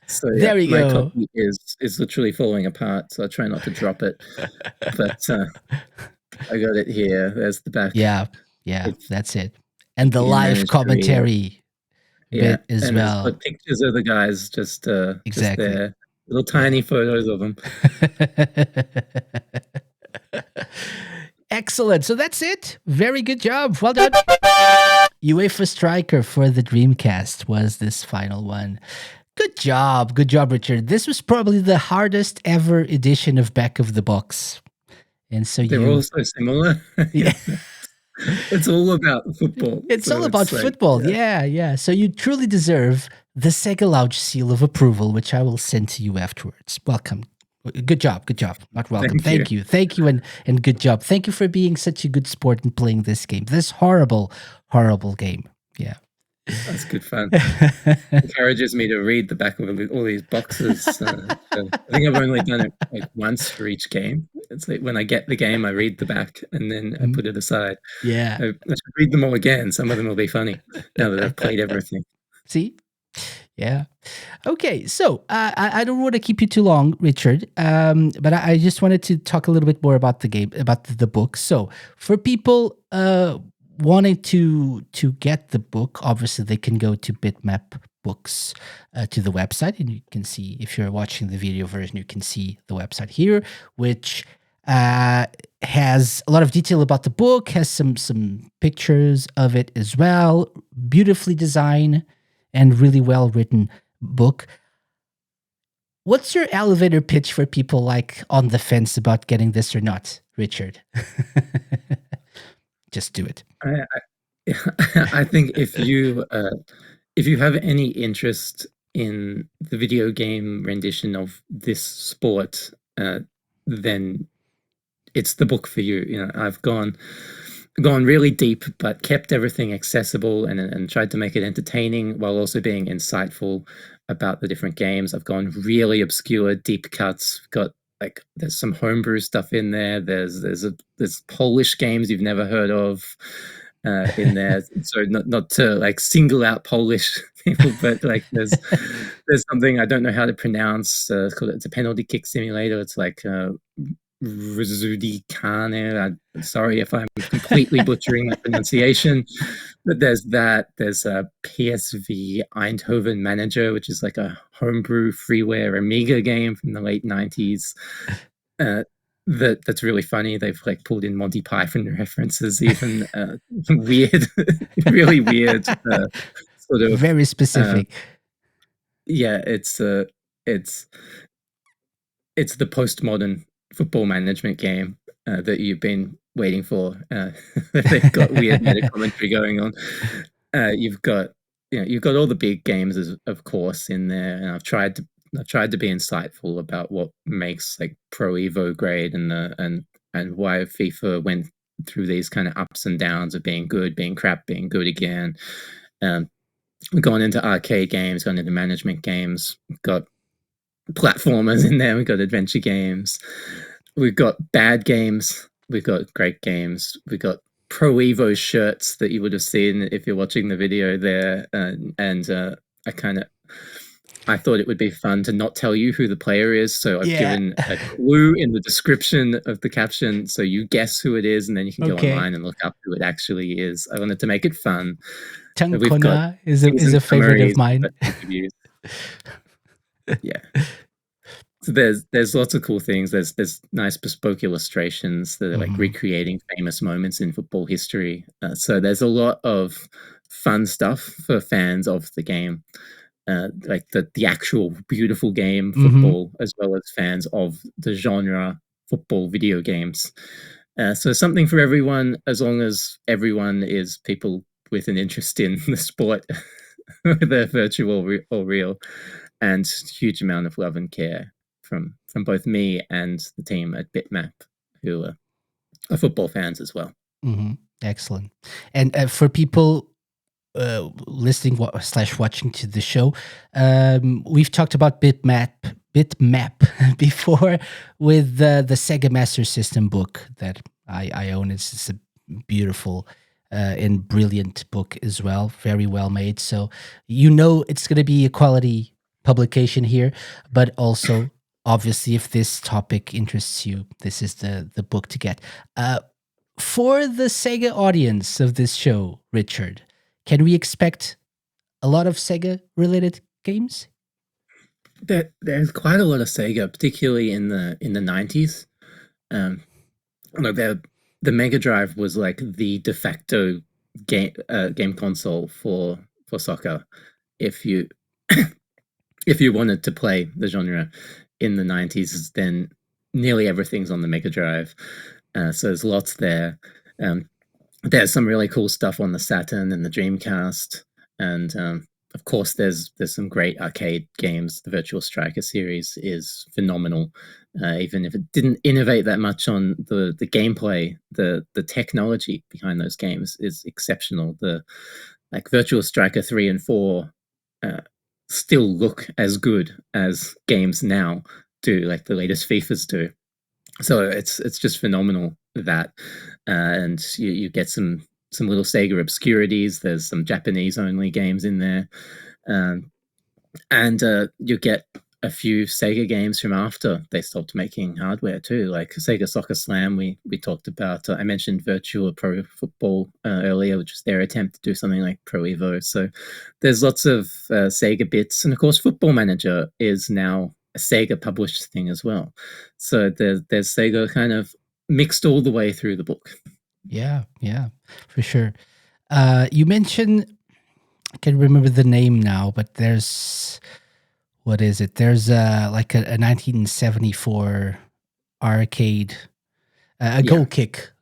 So there we go. My copy is literally falling apart, so I try not to drop it. But I got it here. There's the back. Yeah, that's it. And the live commentary bit as and there's well. like pictures of the guys just Exactly. there, little Yeah. tiny photos of them. Excellent. So that's it. Very good job. Well done. UEFA Striker for the Dreamcast was this final one. Good job. Good job, Richard. This was probably the hardest ever edition of Back of the Box. And so They're all you, so similar. yeah, It's all about football, it's all so about it's like, football. yeah, Yeah, yeah. So you truly deserve the SEGA Lounge seal of approval, which I will send to you afterwards. Welcome. Good job. Good job. Not welcome. thank you. Thank you. Thank you. And good job. Thank you for being such a good sport and playing this game. This horrible, horrible game. Yeah. That's good fun. Encourages me to read the back of all these boxes. So I think I've only done it like once for each game. It's like when I get the game, I read the back and then I put it aside. Yeah. I should read them all again. Some of them will be funny now that I've played everything. See? Yeah. Okay. So I don't want to keep you too long, Richard, but I just wanted to talk a little bit more about the game, about the book. So for people wanting to get the book, obviously they can go to Bitmap Books to the website, and you can see, if you're watching the video version, you can see the website here, which has a lot of detail about the book, has some pictures of it as well, beautifully designed and really well written book. What's your elevator pitch for people like on the fence about getting this or not, Richard? Just do it. I think if you have any interest in the video game rendition of this sport, then it's the book for you. You know, I've gone really deep, but kept everything accessible and tried to make it entertaining while also being insightful about the different games. I've gone really obscure, deep cuts. Got like there's some homebrew stuff in there. There's Polish games you've never heard of in there. So not to like single out Polish people, but like there's something I don't know how to pronounce. It's a penalty kick simulator. It's like Rzudikane. I'm sorry if I'm completely butchering that pronunciation, but there's that. There's a PSV Eindhoven Manager, which is like a homebrew freeware Amiga game from the late 90s. That's really funny. They've like pulled in Monty Python references, even weird, really weird, sort of Very specific. yeah. It's the postmodern football management game that you've been waiting for. They've got weird meta commentary going on. You've got all the big games, of course, in there, and I've tried to be insightful about what makes like Pro Evo great and why FIFA went through these kind of ups and downs of being good, being crap, being good again. We've gone into arcade games, gone into management games, got platformers in there, we've got adventure games, we've got bad games, we've got great games, we've got Pro Evo shirts that you would have seen if you're watching the video there, and I thought it would be fun to not tell you who the player is, so I've given a clue in the description of the caption, so you guess who it is, and then you can go online and look up who it actually is. I wanted to make it fun. We've got Tankona is a favorite of mine. Yeah. So there's lots of cool things. There's nice bespoke illustrations that are like recreating famous moments in football history. So there's a lot of fun stuff for fans of the game, like the actual beautiful game football, as well as fans of the genre football video games. So something for everyone, as long as everyone is people with an interest in the sport, whether virtual or real, and huge amount of love and care from both me and the team at Bitmap, who are football fans as well. Excellent. And for people listening / watching to the show, we've talked about Bitmap before with the Sega Master System book that I own. It's a beautiful and brilliant book as well, very well made. So it's going to be a quality publication here, but also obviously if this topic interests you, this is the book to get. For the Sega audience of this show, Richard, can we expect a lot of Sega related games? There's quite a lot of Sega, particularly in the 90s. Um, like the Mega Drive was like the de facto game console for soccer. If you if you wanted to play the genre in the 90s, then nearly everything's on the Mega Drive. So there's lots there. Um, there's some really cool stuff on the Saturn and the Dreamcast, and of course there's some great arcade games. The Virtual Striker series is phenomenal. Even if it didn't innovate that much on the gameplay, the technology behind those games is exceptional. The like Virtual Striker 3 and 4 uh, still look as good as games now do, like the latest FIFAs do. So it's just phenomenal that, and you get some little Sega obscurities. There's some Japanese only games in there, um, and you get a few Sega games from after they stopped making hardware too, like Sega Soccer Slam. We talked about. I mentioned Virtua Pro Football earlier, which was their attempt to do something like Pro Evo. So there's lots of Sega bits, and of course, Football Manager is now a Sega published thing as well. So there's Sega kind of mixed all the way through the book. Yeah, for sure. You mentioned, I can't remember the name now, but there's, what is it? There's like a 1974 arcade, a Yeah.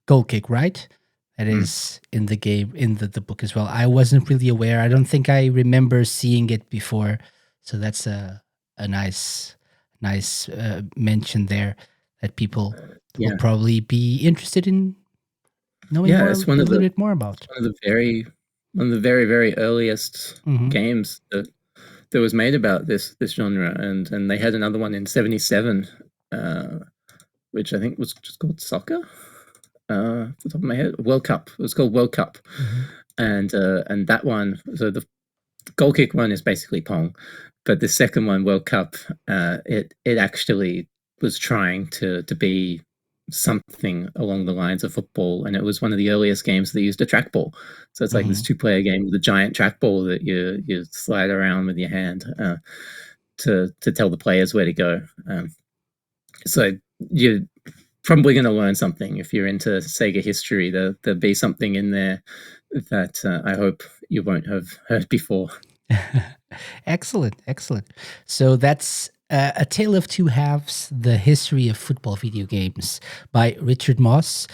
goal kick, right? That is in the game, in the book as well. I wasn't really aware. I don't think I remember seeing it before. So that's a nice mention there that people will Yeah, probably be interested in knowing yeah, more, it's a little bit more about. one of the very earliest Hmm. games that was made about this genre, and they had another one in '77, uh, which I think was just called Soccer. Off the top of my head, World Cup. It was called World Cup, Hmm. and that one. So the goal kick one is basically Pong, but the second one, World Cup, it actually was trying to be something along the lines of football, and it was one of the earliest games that used a trackball. So it's like this Hmm. two-player game with a giant trackball that you slide around with your hand to tell the players where to go. So you're probably going to learn something if you're into Sega history. There'll be something in there that I hope you won't have heard before. Excellent, excellent. So that's A Tale of Two Halves, The History of Football Video Games by Richard Moss.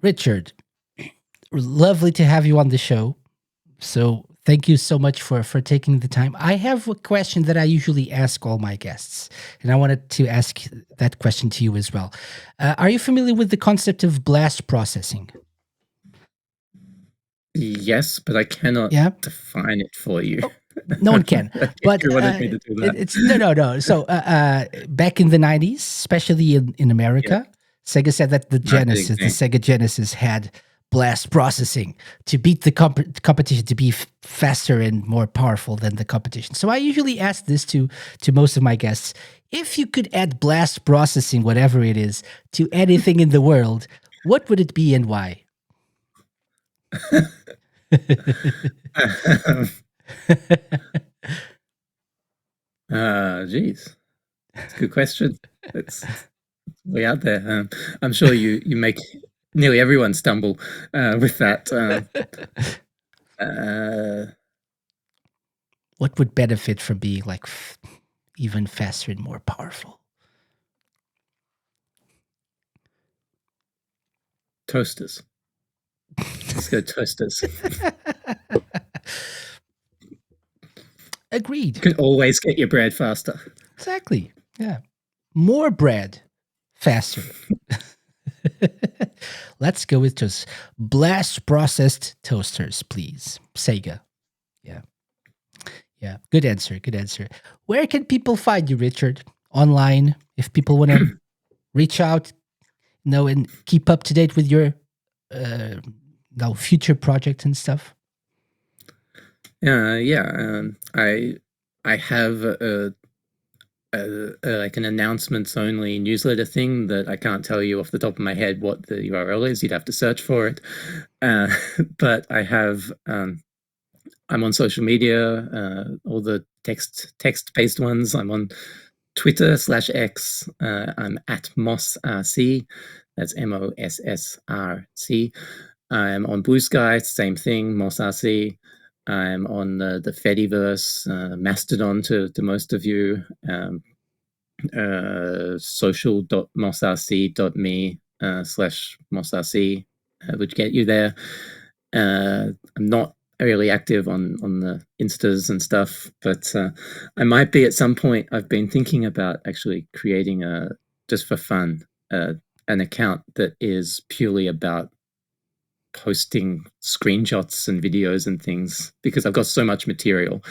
Richard, lovely to have you on the show. So thank you so much for taking the time. I have a question that I usually ask all my guests, and I wanted to ask that question to you as well. Are you familiar with the concept of blast processing? Yes, but I cannot Yeah. define it for you. Oh, no one can. If But you wanted me to do that. it's no. So back in the 90s, especially in Yeah, America, Sega said that the not good Genesis, the example. Sega Genesis, had blast processing to beat the competition, to be faster and more powerful than the competition. So I usually ask this to most of my guests: if you could add blast processing, whatever it is, to anything in the world, what would it be and why? Geez, it's a good question. It's way out there. I'm sure you make nearly everyone stumble with that. Uh, What would benefit from being like even faster and more powerful? Toasters. Let's go toasters. Agreed. You can always get your bread faster. Exactly. Yeah. More bread, faster. Let's go with just blast processed toasters, please. Sega. Yeah. Yeah. Good answer. Good answer. Where can people find you, Richard? Online, if people want to reach out, and keep up to date with your future projects and stuff. Yeah. I have like an announcements only newsletter thing that I can't tell you off the top of my head what the URL is. You'd have to search for it. Uh, but I have I'm on social media, all the text-based ones. I'm on Twitter/X. I'm at MossRC. That's MossRC. I'm on Blue Sky, same thing, MossRC. I'm on the Fediverse, Mastodon to most of you. social.mossrc.me/mossrc would get you there. I'm not really active on the Instas and stuff, but I might be at some point. I've been thinking about actually creating just for fun, an account that is purely about posting screenshots and videos and things, because I've got so much material,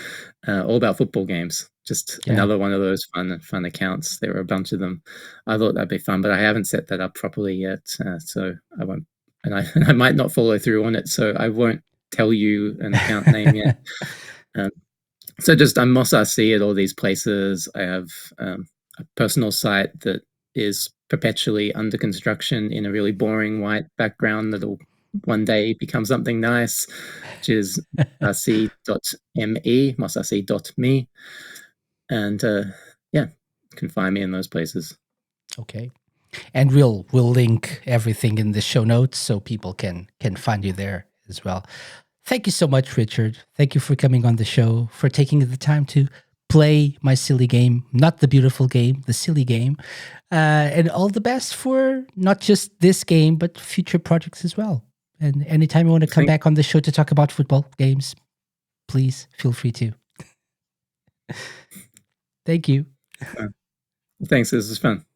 all about football games. Just another one of those fun accounts. There are a bunch of them. I thought that'd be fun, but I haven't set that up properly yet, so I won't. And I might not follow through on it, so I won't tell you an account name yet. So just I'm MossRC at all these places. I have a personal site that is perpetually under construction in a really boring white background that'll one day become something nice, which is mossrc.me. And yeah, you can find me in those places. Okay. And we'll link everything in the show notes so people can find you there as well. Thank you so much, Richard. Thank you for coming on the show, for taking the time to play my silly game, not the beautiful game, the silly game. And all the best for not just this game, but future projects as well. And anytime you want to come back on the show to talk about football games, please feel free to. Thank you. Thanks. This was fun.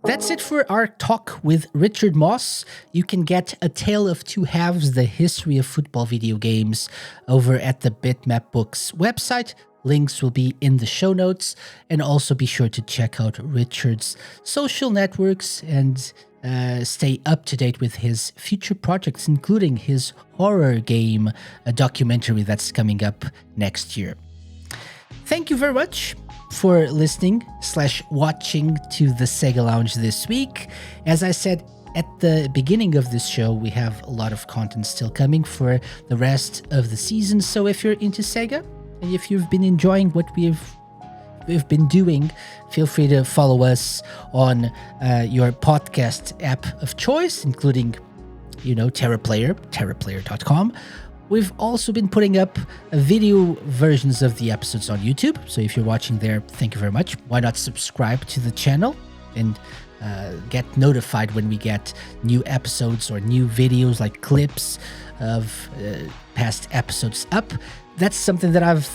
That's it for our talk with Richard Moss. You can get A Tale of Two Halves, the history of football video games, over at the Bitmap Books website. Links will be in the show notes. And also be sure to check out Richard's social networks and stay up to date with his future projects, including his horror game, a documentary that's coming up next year. Thank you very much for listening/watching to the SEGA Lounge this week. As I said at the beginning of this show, we have a lot of content still coming for the rest of the season. So if you're into SEGA and if you've been enjoying what we've been doing, feel free to follow us on your podcast app of choice, including, TerraPlayer, terraplayer.com. We've also been putting up video versions of the episodes on YouTube. So if you're watching there, thank you very much. Why not subscribe to the channel and get notified when we get new episodes or new videos, like clips of past episodes up. That's something that I've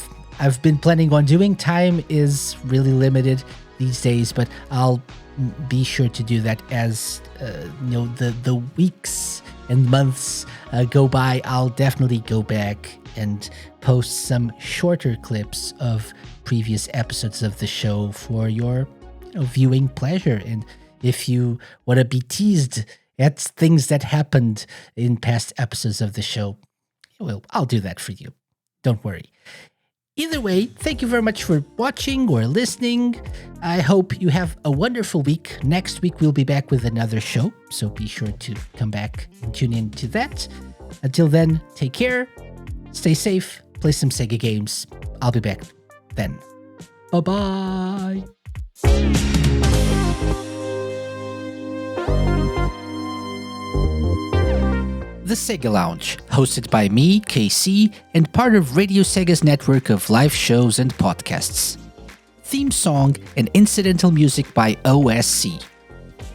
been planning on doing. Time is really limited these days, but I'll be sure to do that as the weeks and months go by. I'll definitely go back and post some shorter clips of previous episodes of the show for your viewing pleasure. And if you want to be teased at things that happened in past episodes of the show, well, I'll do that for you. Don't worry. Either way, thank you very much for watching or listening. I hope you have a wonderful week. Next week, we'll be back with another show, so be sure to come back and tune in to that. Until then, take care, stay safe, play some SEGA games. I'll be back then. Bye-bye. The SEGA Lounge, hosted by me, KC, and part of Radio Sega's network of live shows and podcasts. Theme song and incidental music by OSC.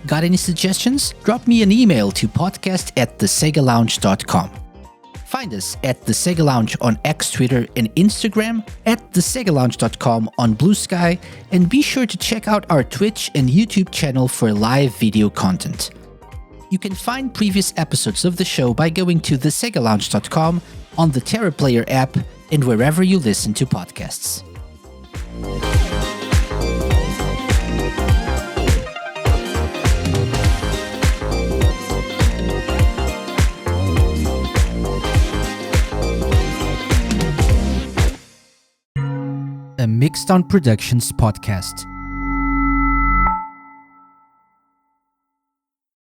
Got any suggestions? Drop me an email to podcast@thesegalounge.com. Find us at The SEGA Lounge on X, Twitter, and Instagram, at thesegalounge.com on Blue Sky, and be sure to check out our Twitch and YouTube channel for live video content. You can find previous episodes of the show by going to thesegalounge.com, on the TerraPlayer app, and wherever you listen to podcasts. a Mixed on Productions podcast.